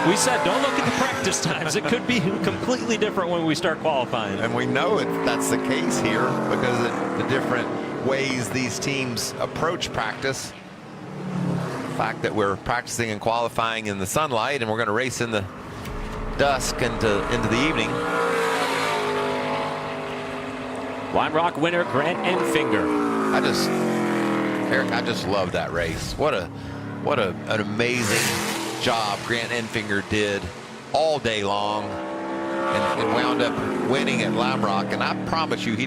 We said don't look at the practice times. It could be completely different when we start qualifying. And we know that's the case here because of the different ways these teams approach practice. The fact that we're practicing and qualifying in the sunlight and we're going to race in the dusk into the evening. Lime Rock winner Grant Enfinger. Eric, I just love that race. What an amazing job Grant Enfinger did all day long and wound up winning at Lime Rock. And I promise you, he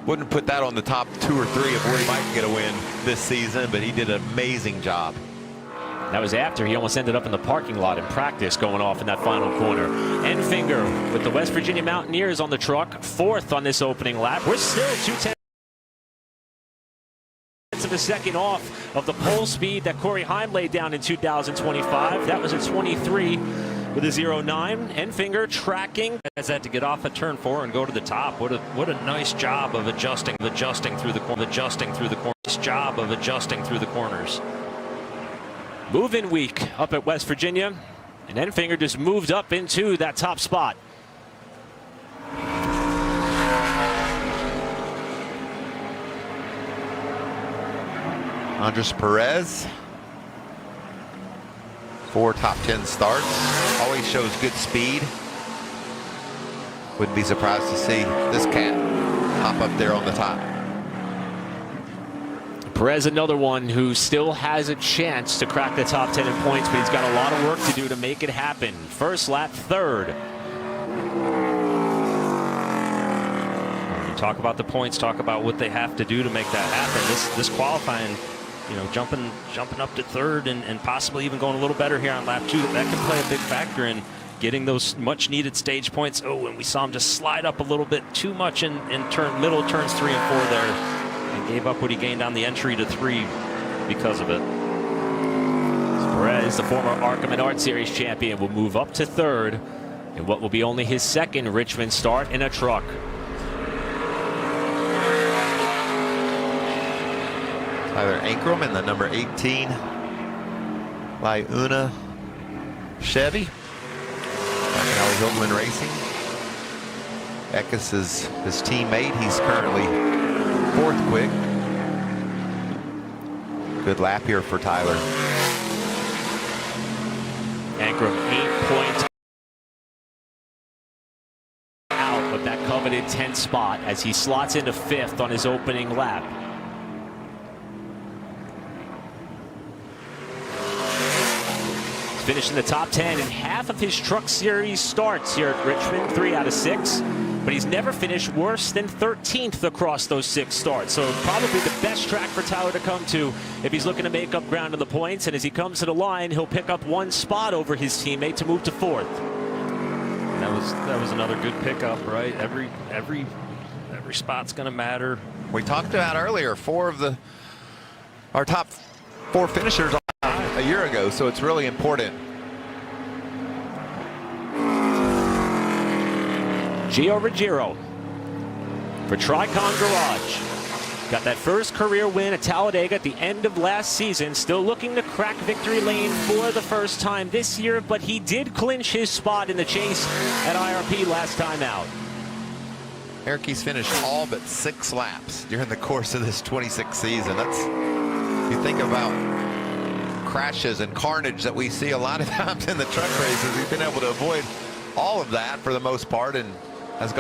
wouldn't put that on the top 2 or 3 of where he might get a win this season, but he did an amazing job. That was after he almost ended up in the parking lot in practice going off in that final corner. Enfinger with the West Virginia Mountaineers on the truck, 4th on this opening lap. We're still 2/10 of a second off of the pole speed that Corey Heim laid down in 2025. That was a 23 with a 0.9. Enfinger tracking. Has had to get off at turn 4 and go to the top. What a nice job of adjusting through the corners. Nice job of adjusting through the corners. Move-in week up at West Virginia, and Enfinger just moved up into that top spot. Andres Perez, 4 top 10 starts, always shows good speed. Wouldn't be surprised to see this cat hop up there on the top. Perez, another one who still has a chance to crack the top 10 in points, but he's got a lot of work to do to make it happen. First lap, 3rd. You talk about the points, talk about what they have to do to make that happen. This qualifying, you know, jumping up to 3rd and possibly even going a little better here on lap 2, that can play a big factor in getting those much needed stage points. Oh, and we saw him just slide up a little bit too much in middle turns 3 and 4 there. And gave up what he gained on the entry to 3 because of it. Perez, the former ARCA Menards Series champion, will move up to 3rd in what will be only his 2nd Richmond start in a truck. Tyler Ankrum in the number 18 Lyuna Chevy. Hillman Racing. Eckes is his teammate. He's currently 4th quick. Good lap here for Tyler. Ankrum 8 points out of that coveted 10th spot as he slots into 5th on his opening lap. He's finished in the top 10 in half of his Truck Series starts here at Richmond, 3 out of 6. But he's never finished worse than 13th across those 6 starts. So probably the best track for Tyler to come to if he's looking to make up ground in the points. And as he comes to the line, he'll pick up 1 spot over his teammate to move to 4th. And that was another good pickup, right? Every spot's going to matter. We talked about earlier our top 4 finishers a year ago, so it's really important. Gio Ruggiero for Tricon Garage. Got that first career win at Talladega at the end of last season. Still looking to crack victory lane for the first time this year, but he did clinch his spot in the chase at IRP last time out. Eric, he's finished all but 6 laps during the course of this 26th season. That's, you think about crashes and carnage that we see a lot of times in the truck races. He's been able to avoid all of that for the most part and has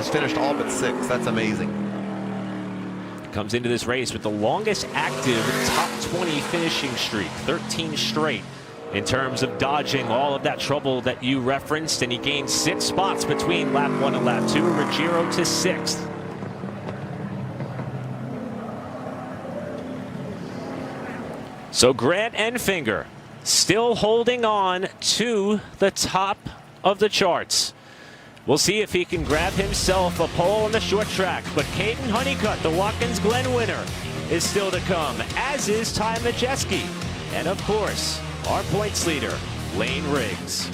finished all but 6. That's amazing. Comes into this race with the longest active top 20 finishing streak, 13 straight in terms of dodging all of that trouble that you referenced, and he gained 6 spots between lap 1 and lap 2. Ruggiero to 6th. So Grant Enfinger still holding on to the top of the charts. We'll see if he can grab himself a pole on the short track, but Caden Honeycutt, the Watkins Glen winner, is still to come, as is Ty Majeski. And of course, our points leader, Lane Riggs.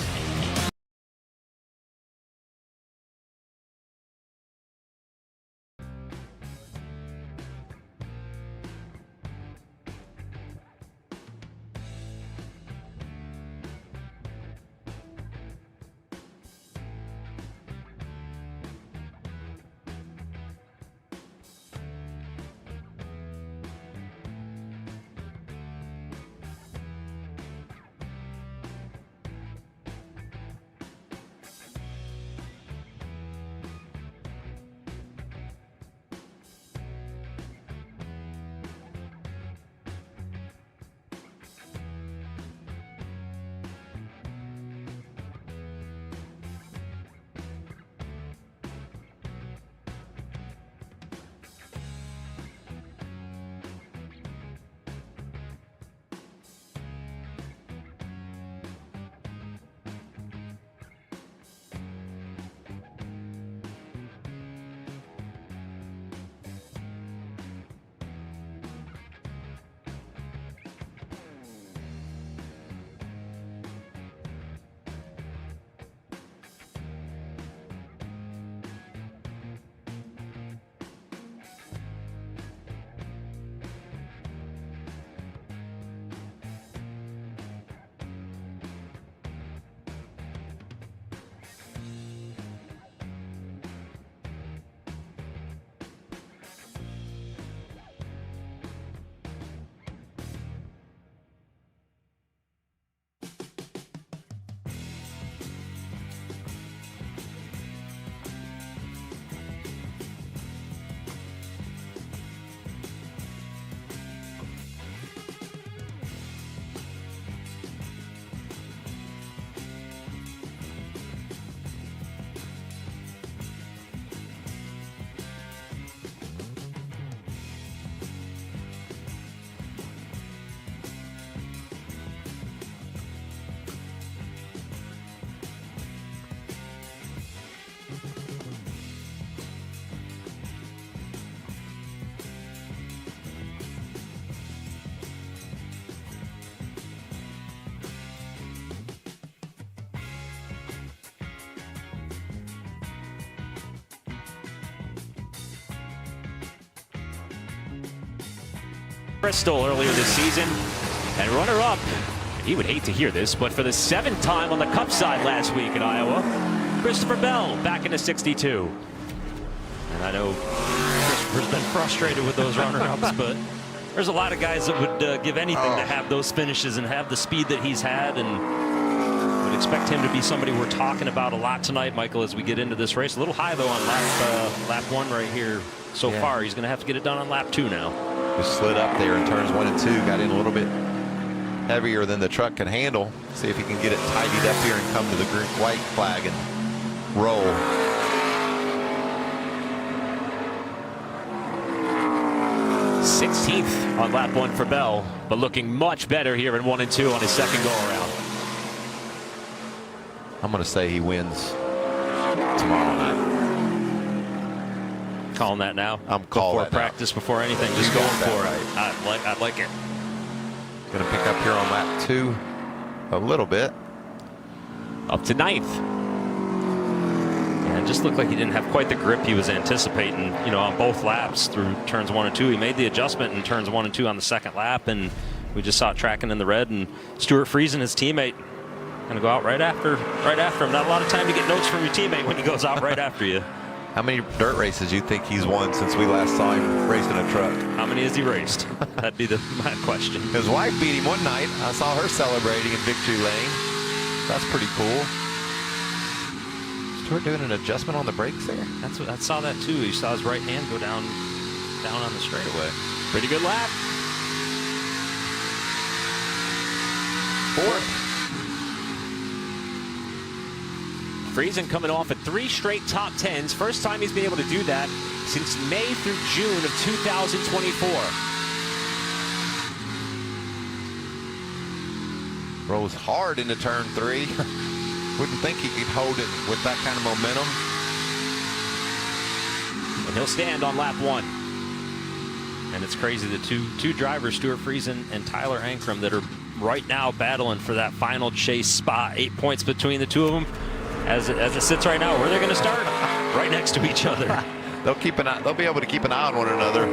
Bristol earlier this season, and runner-up. He would hate to hear this, but for the 7th time on the Cup side last week in Iowa, Christopher Bell back into 62. And I know Christopher's been frustrated with those runner-ups, but there's a lot of guys that would give anything to have those finishes and have the speed that he's had, and would expect him to be somebody we're talking about a lot tonight, Michael, as we get into this race. A little high, though, on lap 1 right here so far. He's going to have to get it done on lap 2 now. Just slid up there in turns 1 and 2, got in a little bit heavier than the truck can handle. See if he can get it tidied up here and come to the white flag and roll. th on lap 1 for Bell, but looking much better here in 1 and 2 on his second go around. I'm going to say he wins tomorrow night. Calling that now? I'm calling before practice, before anything, just going for it. I like it. Going to pick up here on lap 2 a little bit. Up to 9th. And it just looked like he didn't have quite the grip he was anticipating, you know, on both laps through turns 1 and 2. He made the adjustment in turns 1 and 2 on the second lap, and we just saw it tracking in the red. And Stuart Friesen, his teammate, going to go out right after him. Not a lot of time to get notes from your teammate when he goes out right after you. How many dirt races do you think he's won since we last saw him racing a truck? How many has he raced? That'd be my question. His wife beat him one night. I saw her celebrating in victory lane. That's pretty cool. Stuart doing an adjustment on the brakes there. That's what I saw that too. He saw his right hand go down on the straightaway. Pretty good lap. 4th. Friesen coming off at 3 straight top 10s. First time he's been able to do that since May through June of 2024. Rolls hard into turn 3. Wouldn't think he could hold it with that kind of momentum. And he'll stand on lap 1. And it's crazy, the two drivers, Stuart Friesen and Tyler Ankrum, that are right now battling for that final chase spot. 8 points between the two of them. As it sits right now, where are they going to start? Right next to each other. They'll be able to keep an eye on one another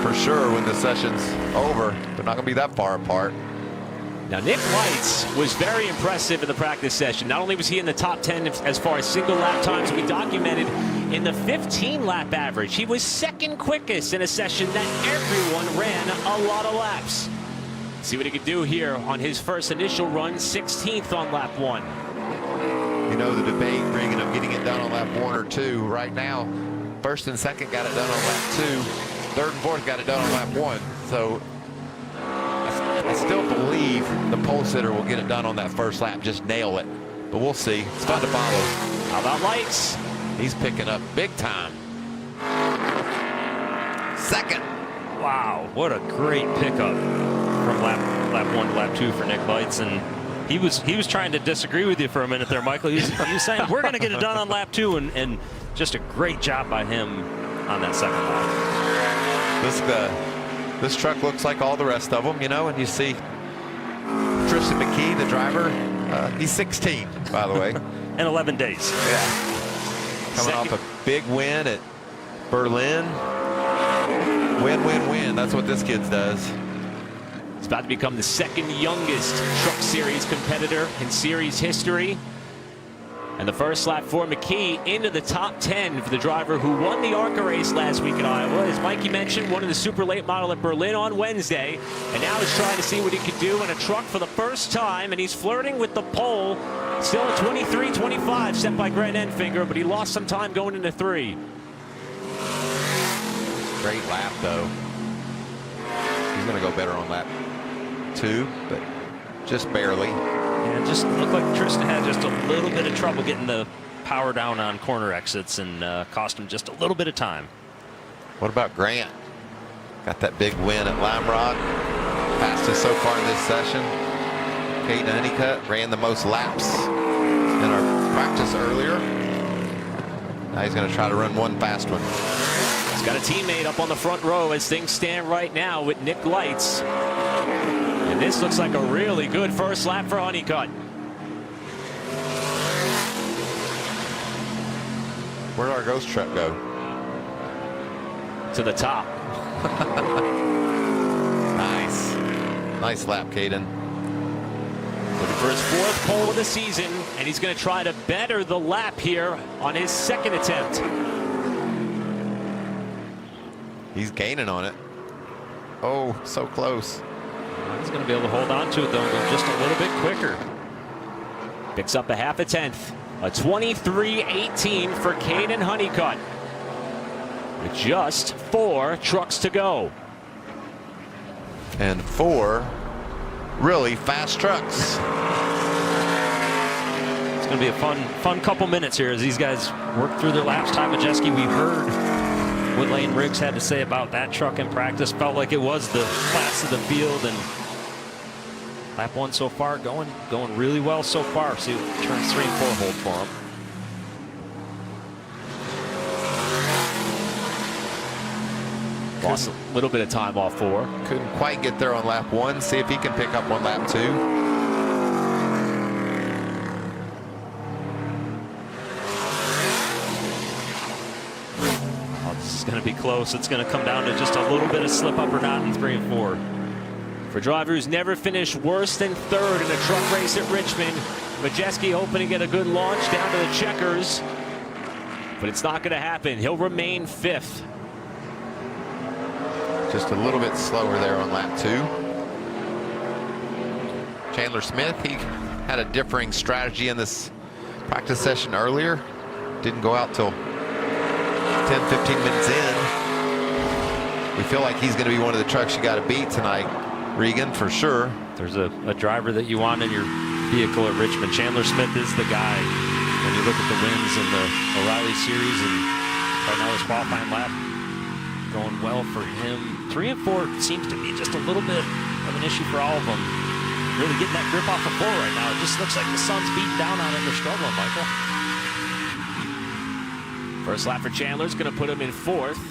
for sure when the session's over. They're not going to be that far apart. Now, Nick Lights was very impressive in the practice session. Not only was he in the top 10 as far as single lap times, we documented in the 15-lap average. He was second quickest in a session that everyone ran a lot of laps. See what he could do here on his first initial run, 16th on lap 1. You know, the debate, Regan, of getting it done on lap 1 or 2. Right now, first and second got it done on lap 2. Third and fourth got it done on lap 1. So I still believe the pole sitter will get it done on that first lap, just nail it. But we'll see. It's fun to follow. How about Lights? He's picking up big time. Second. Wow, what a great pickup from lap 1 to lap 2 for Nick Lights. And he was trying to disagree with you for a minute there, Michael. He was saying we're going to get it done on lap 2, and just a great job by him on that second lap. This truck looks like all the rest of them, you know, and you see Tristan McKee, the driver. He's 16, by the way. In 11 days. Yeah. Coming off a big win at Berlin. Win, win, win. That's what this kid does. He's about to become the second youngest Truck Series competitor in series history. And the first lap for McKee into the top 10 for the driver who won the ARCA race last week in Iowa. As Mikey mentioned, won in the super late model at Berlin on Wednesday. And now he's trying to see what he could do in a truck for the first time. And he's flirting with the pole. Still at 23-25 set by Grant Enfinger, but he lost some time going into 3. Great lap, though. He's going to go better on lap 2, but just barely. And just looked like Tristan had just a little bit of trouble getting the power down on corner exits, and cost him just a little bit of time. What about Grant? Got that big win at Lime Rock. Fastest so far in this session. Caden Honeycutt ran the most laps in our practice earlier. Now he's going to try to run one fast one. He's got a teammate up on the front row as things stand right now with Nick Lights. And this looks like a really good first lap for Honeycutt. Where'd our ghost truck go? To the top. Nice lap, Caden. Looking for his 4th pole of the season, and he's going to try to better the lap here on his 2nd attempt. He's gaining on it. Oh, so close. He's going to be able to hold on to it, though, go just a little bit quicker. Picks up a 1/2 tenth. A 23.18 for Caden Honeycutt. With just 4 trucks to go. And 4 really fast trucks. It's going to be a fun couple minutes here as these guys work through their laps. Ty Majeski, we heard what Lane Riggs had to say about that truck in practice. Felt like it was the class of the field, and lap 1 so far going really well so far. See what turns 3 and 4 hold for him. Lost a little bit of time off 4. Couldn't quite get there on lap 1. See if he can pick up on lap 2. Oh, this is going to be close. It's going to come down to just a little bit of slip up or not in 3 and 4. For a driver who's never finished worse than 3rd in a truck race at Richmond, Majeski hoping to get a good launch down to the checkers, but it's not going to happen. He'll remain 5th. Just a little bit slower there on lap 2. Chandler Smith, he had a differing strategy in this practice session earlier. Didn't go out till 10-15 minutes in. We feel like he's going to be one of the trucks you got to beat tonight, Regan, for sure. There's a driver that you want in your vehicle at Richmond. Chandler Smith is the guy. When you look at the wins in the O'Reilly Series and right now his qualifying lap going well for him. 3 and 4 seems to be just a little bit of an issue for all of them. Really getting that grip off the floor right now. It just looks like the sun's beating down on it. They're struggling, Michael. First lap for Chandler is going to put him in 4th.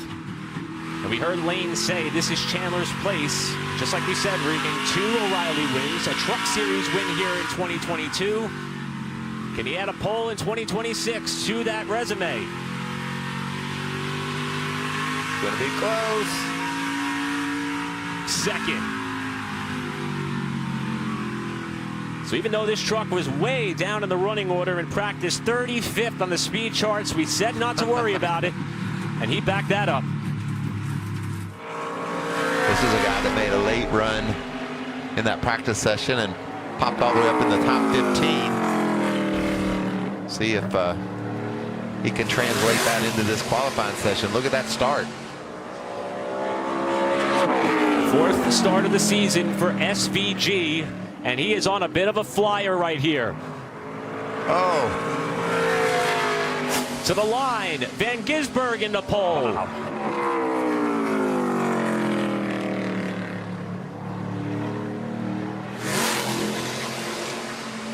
And we heard Lane say this is Chandler's place. Just like we said, Regan, 2 O'Reilly wins, a Truck Series win here in 2022. Can he add a pole in 2026 to that resume? Gonna be close. 2nd. So even though this truck was way down in the running order in practice, 35th on the speed charts, we said not to worry about it, and he backed that up. This is a guy that made a late run in that practice session and popped all the way up in the top 15. See if he can translate that into this qualifying session. Look at that start. 4th start of the season for SVG, and he is on a bit of a flyer right here. Oh. To the line, Van Gisbergen in the pole. Wow.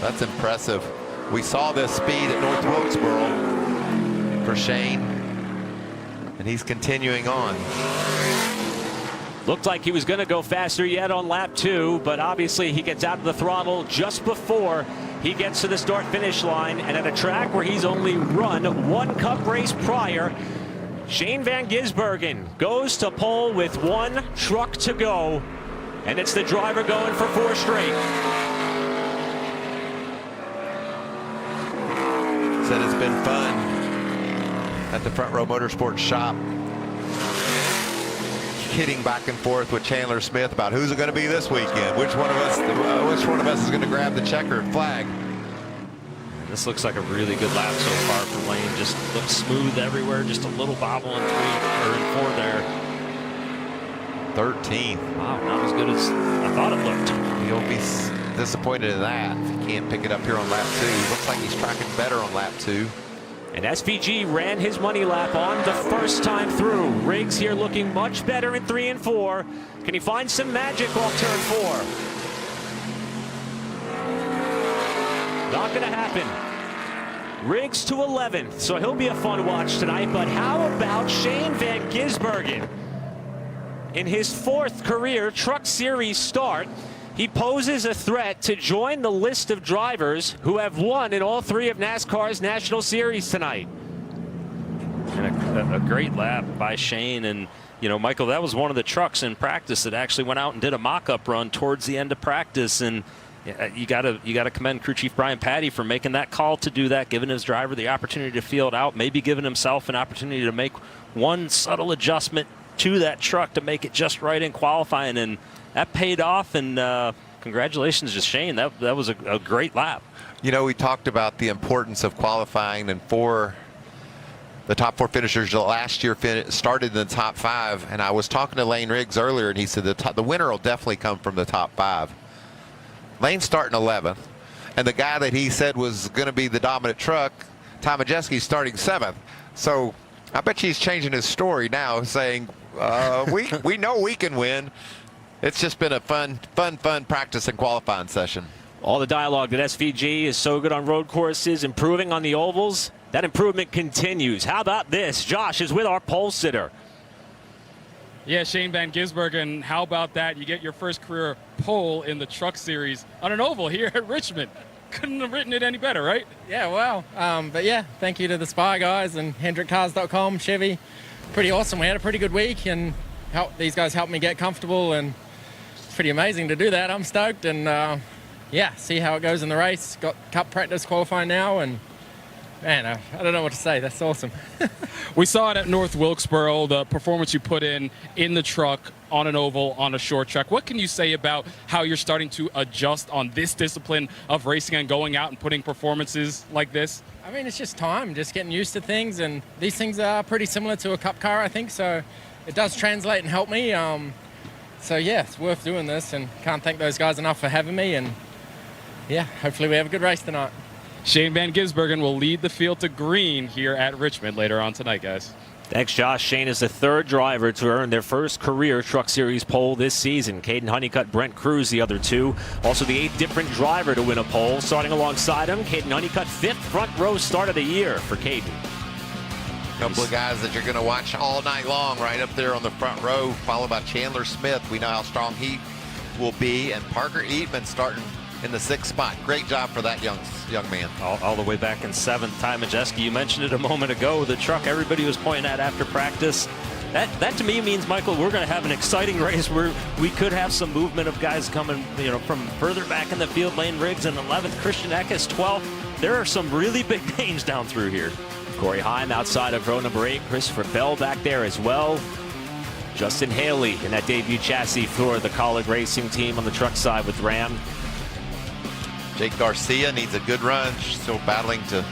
That's impressive. We saw this speed at North Wilkesboro for Shane, and he's continuing on. Looked like he was going to go faster yet on lap 2, but obviously he gets out of the throttle just before he gets to the start-finish line. And at a track where he's only run 1 Cup race prior, Shane Van Gisbergen goes to pole with 1 truck to go, and it's the driver going for 4 straight. Said it's been fun at the Front Row Motorsports shop, hitting back and forth with Chandler Smith about who's it going to be this weekend. Which one of us is going to grab the checkered flag? This looks like a really good lap so far for Lane. Just looks smooth everywhere. Just a little bobble in 3 or in 4 there. 13th. Wow, not as good as I thought it looked. He'll be disappointed in that if he can't pick it up here on lap 2. Looks like he's tracking better on lap 2. And SVG ran his money lap on the first time through. Riggs here looking much better in 3 and 4. Can he find some magic off turn 4? Not going to happen. Riggs to 11th, so he'll be a fun watch tonight. But how about Shane Van Gisbergen? In his 4th career Truck Series start, he poses a threat to join the list of drivers who have won in all 3 of NASCAR's National Series tonight. And a great lap by Shane, and You know, Michael, that was one of the trucks in practice that actually went out and did a mock-up run towards the end of practice, and you got to commend Crew Chief Brian Patty for making that call to do that, giving his driver the opportunity to field out, maybe giving himself an opportunity to make one subtle adjustment to that truck to make it just right in qualifying, and that paid off. And congratulations to Shane. That was a great lap. You know, we talked about the importance of qualifying, and for the top 4 finishers last year started in the top 5, and I was talking to Lane Riggs earlier, and he said the winner will definitely come from the top 5. Lane's starting 11th, and the guy that he said was going to be the dominant truck, Tom Majeski's starting 7th. So I bet he's changing his story now, saying we know we can win. It's just been a fun practice and qualifying session. All the dialogue that SVG is so good on road courses, improving on the ovals. That improvement continues. How about this? Josh is with our pole sitter. Yeah, Shane Van Gisbergen, how about that? You get your first career pole in the Truck Series on an oval here at Richmond. Couldn't have written it any better, right? Yeah, well, but yeah, thank you to the Spy guys and HendrickCars.com, Chevy. Pretty awesome. We had a pretty good week, and these guys helped me get comfortable, and it's pretty amazing to do that. I'm stoked, and yeah, see how it goes in the race. Got cup practice qualifying now, and man, I don't know what to say. That's awesome. We saw it at North Wilkesboro, the performance you put in the truck, on an oval, on a short track. What can you say about how you're starting to adjust on this discipline of racing and going out and putting performances like this? I mean, it's just time, just getting used to things, and these things are pretty similar to a cup car, I think, so it does translate and help me. So yeah, it's worth doing this, and can't thank those guys enough for having me, and yeah, hopefully we have a good race tonight. Shane Van Gisbergen will lead the field to green here at Richmond later on tonight, guys. Thanks, Josh. Shane is the 3rd driver to earn their first career Truck Series pole this season. Caden Honeycutt, Brent Cruz, the other 2. Also the 8th different driver to win a pole. Starting alongside him, Caden Honeycutt, 5th front row start of the year for Caden. A couple of guys that you're going to watch all night long right up there on the front row, followed by Chandler Smith. We know how strong he will be, and Parker Eatman starting in the 6th spot. Great job for that young man. All the way back in 7th. Ty Majeski, you mentioned it a moment ago, the truck everybody was pointing at after practice. That to me means, Michael, we're going to have an exciting race where we could have some movement of guys coming, you know, from further back in the field. Lane Riggs in 11th, Christian Eckes 12th. There are some really big names down through here. Corey Heim outside of row number 8. Christopher Bell back there as well. Justin Haley in that debut chassis for the Colleague Racing team on the truck side with Ram. Jake Garcia needs a good run, still battling to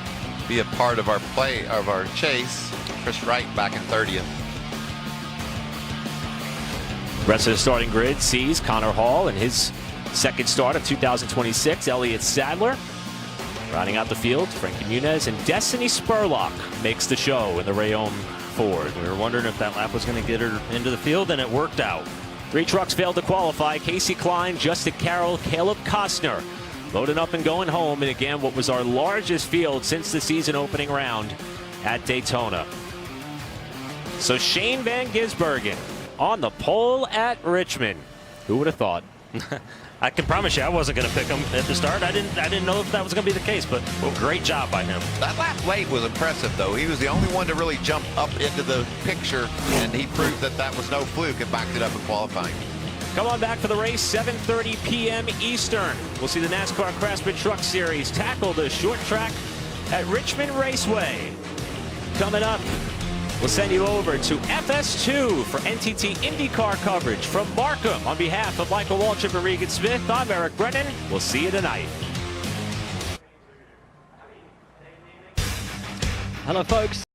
be a part of our chase. Chris Wright back in 30th. Rest of the starting grid sees Connor Hall in his 2nd start of 2026. Elliott Sadler rounding out the field. Frankie Muniz and Destiny Spurlock makes the show in the Rayom Ford. We were wondering if that lap was going to get her into the field, and it worked out. 3 trucks failed to qualify. Casey Klein, Justin Carroll, Caleb Costner loading up and going home, and again, what was our largest field since the season opening round at Daytona. So Shane Van Gisbergen on the pole at Richmond. Who would have thought? I can promise you I wasn't going to pick him at the start. I didn't know if that was going to be the case, but well, great job by him. That lap late was impressive, though. He was the only one to really jump up into the picture, and he proved that was no fluke and backed it up in qualifying. Come on back for the race, 7:30 p.m. Eastern. We'll see the NASCAR Craftsman Truck Series tackle the short track at Richmond Raceway. Coming up, we'll send you over to FS2 for NTT IndyCar coverage from Markham. On behalf of Michael Waltrip and Regan Smith, I'm Eric Brennan. We'll see you tonight. Hello, folks.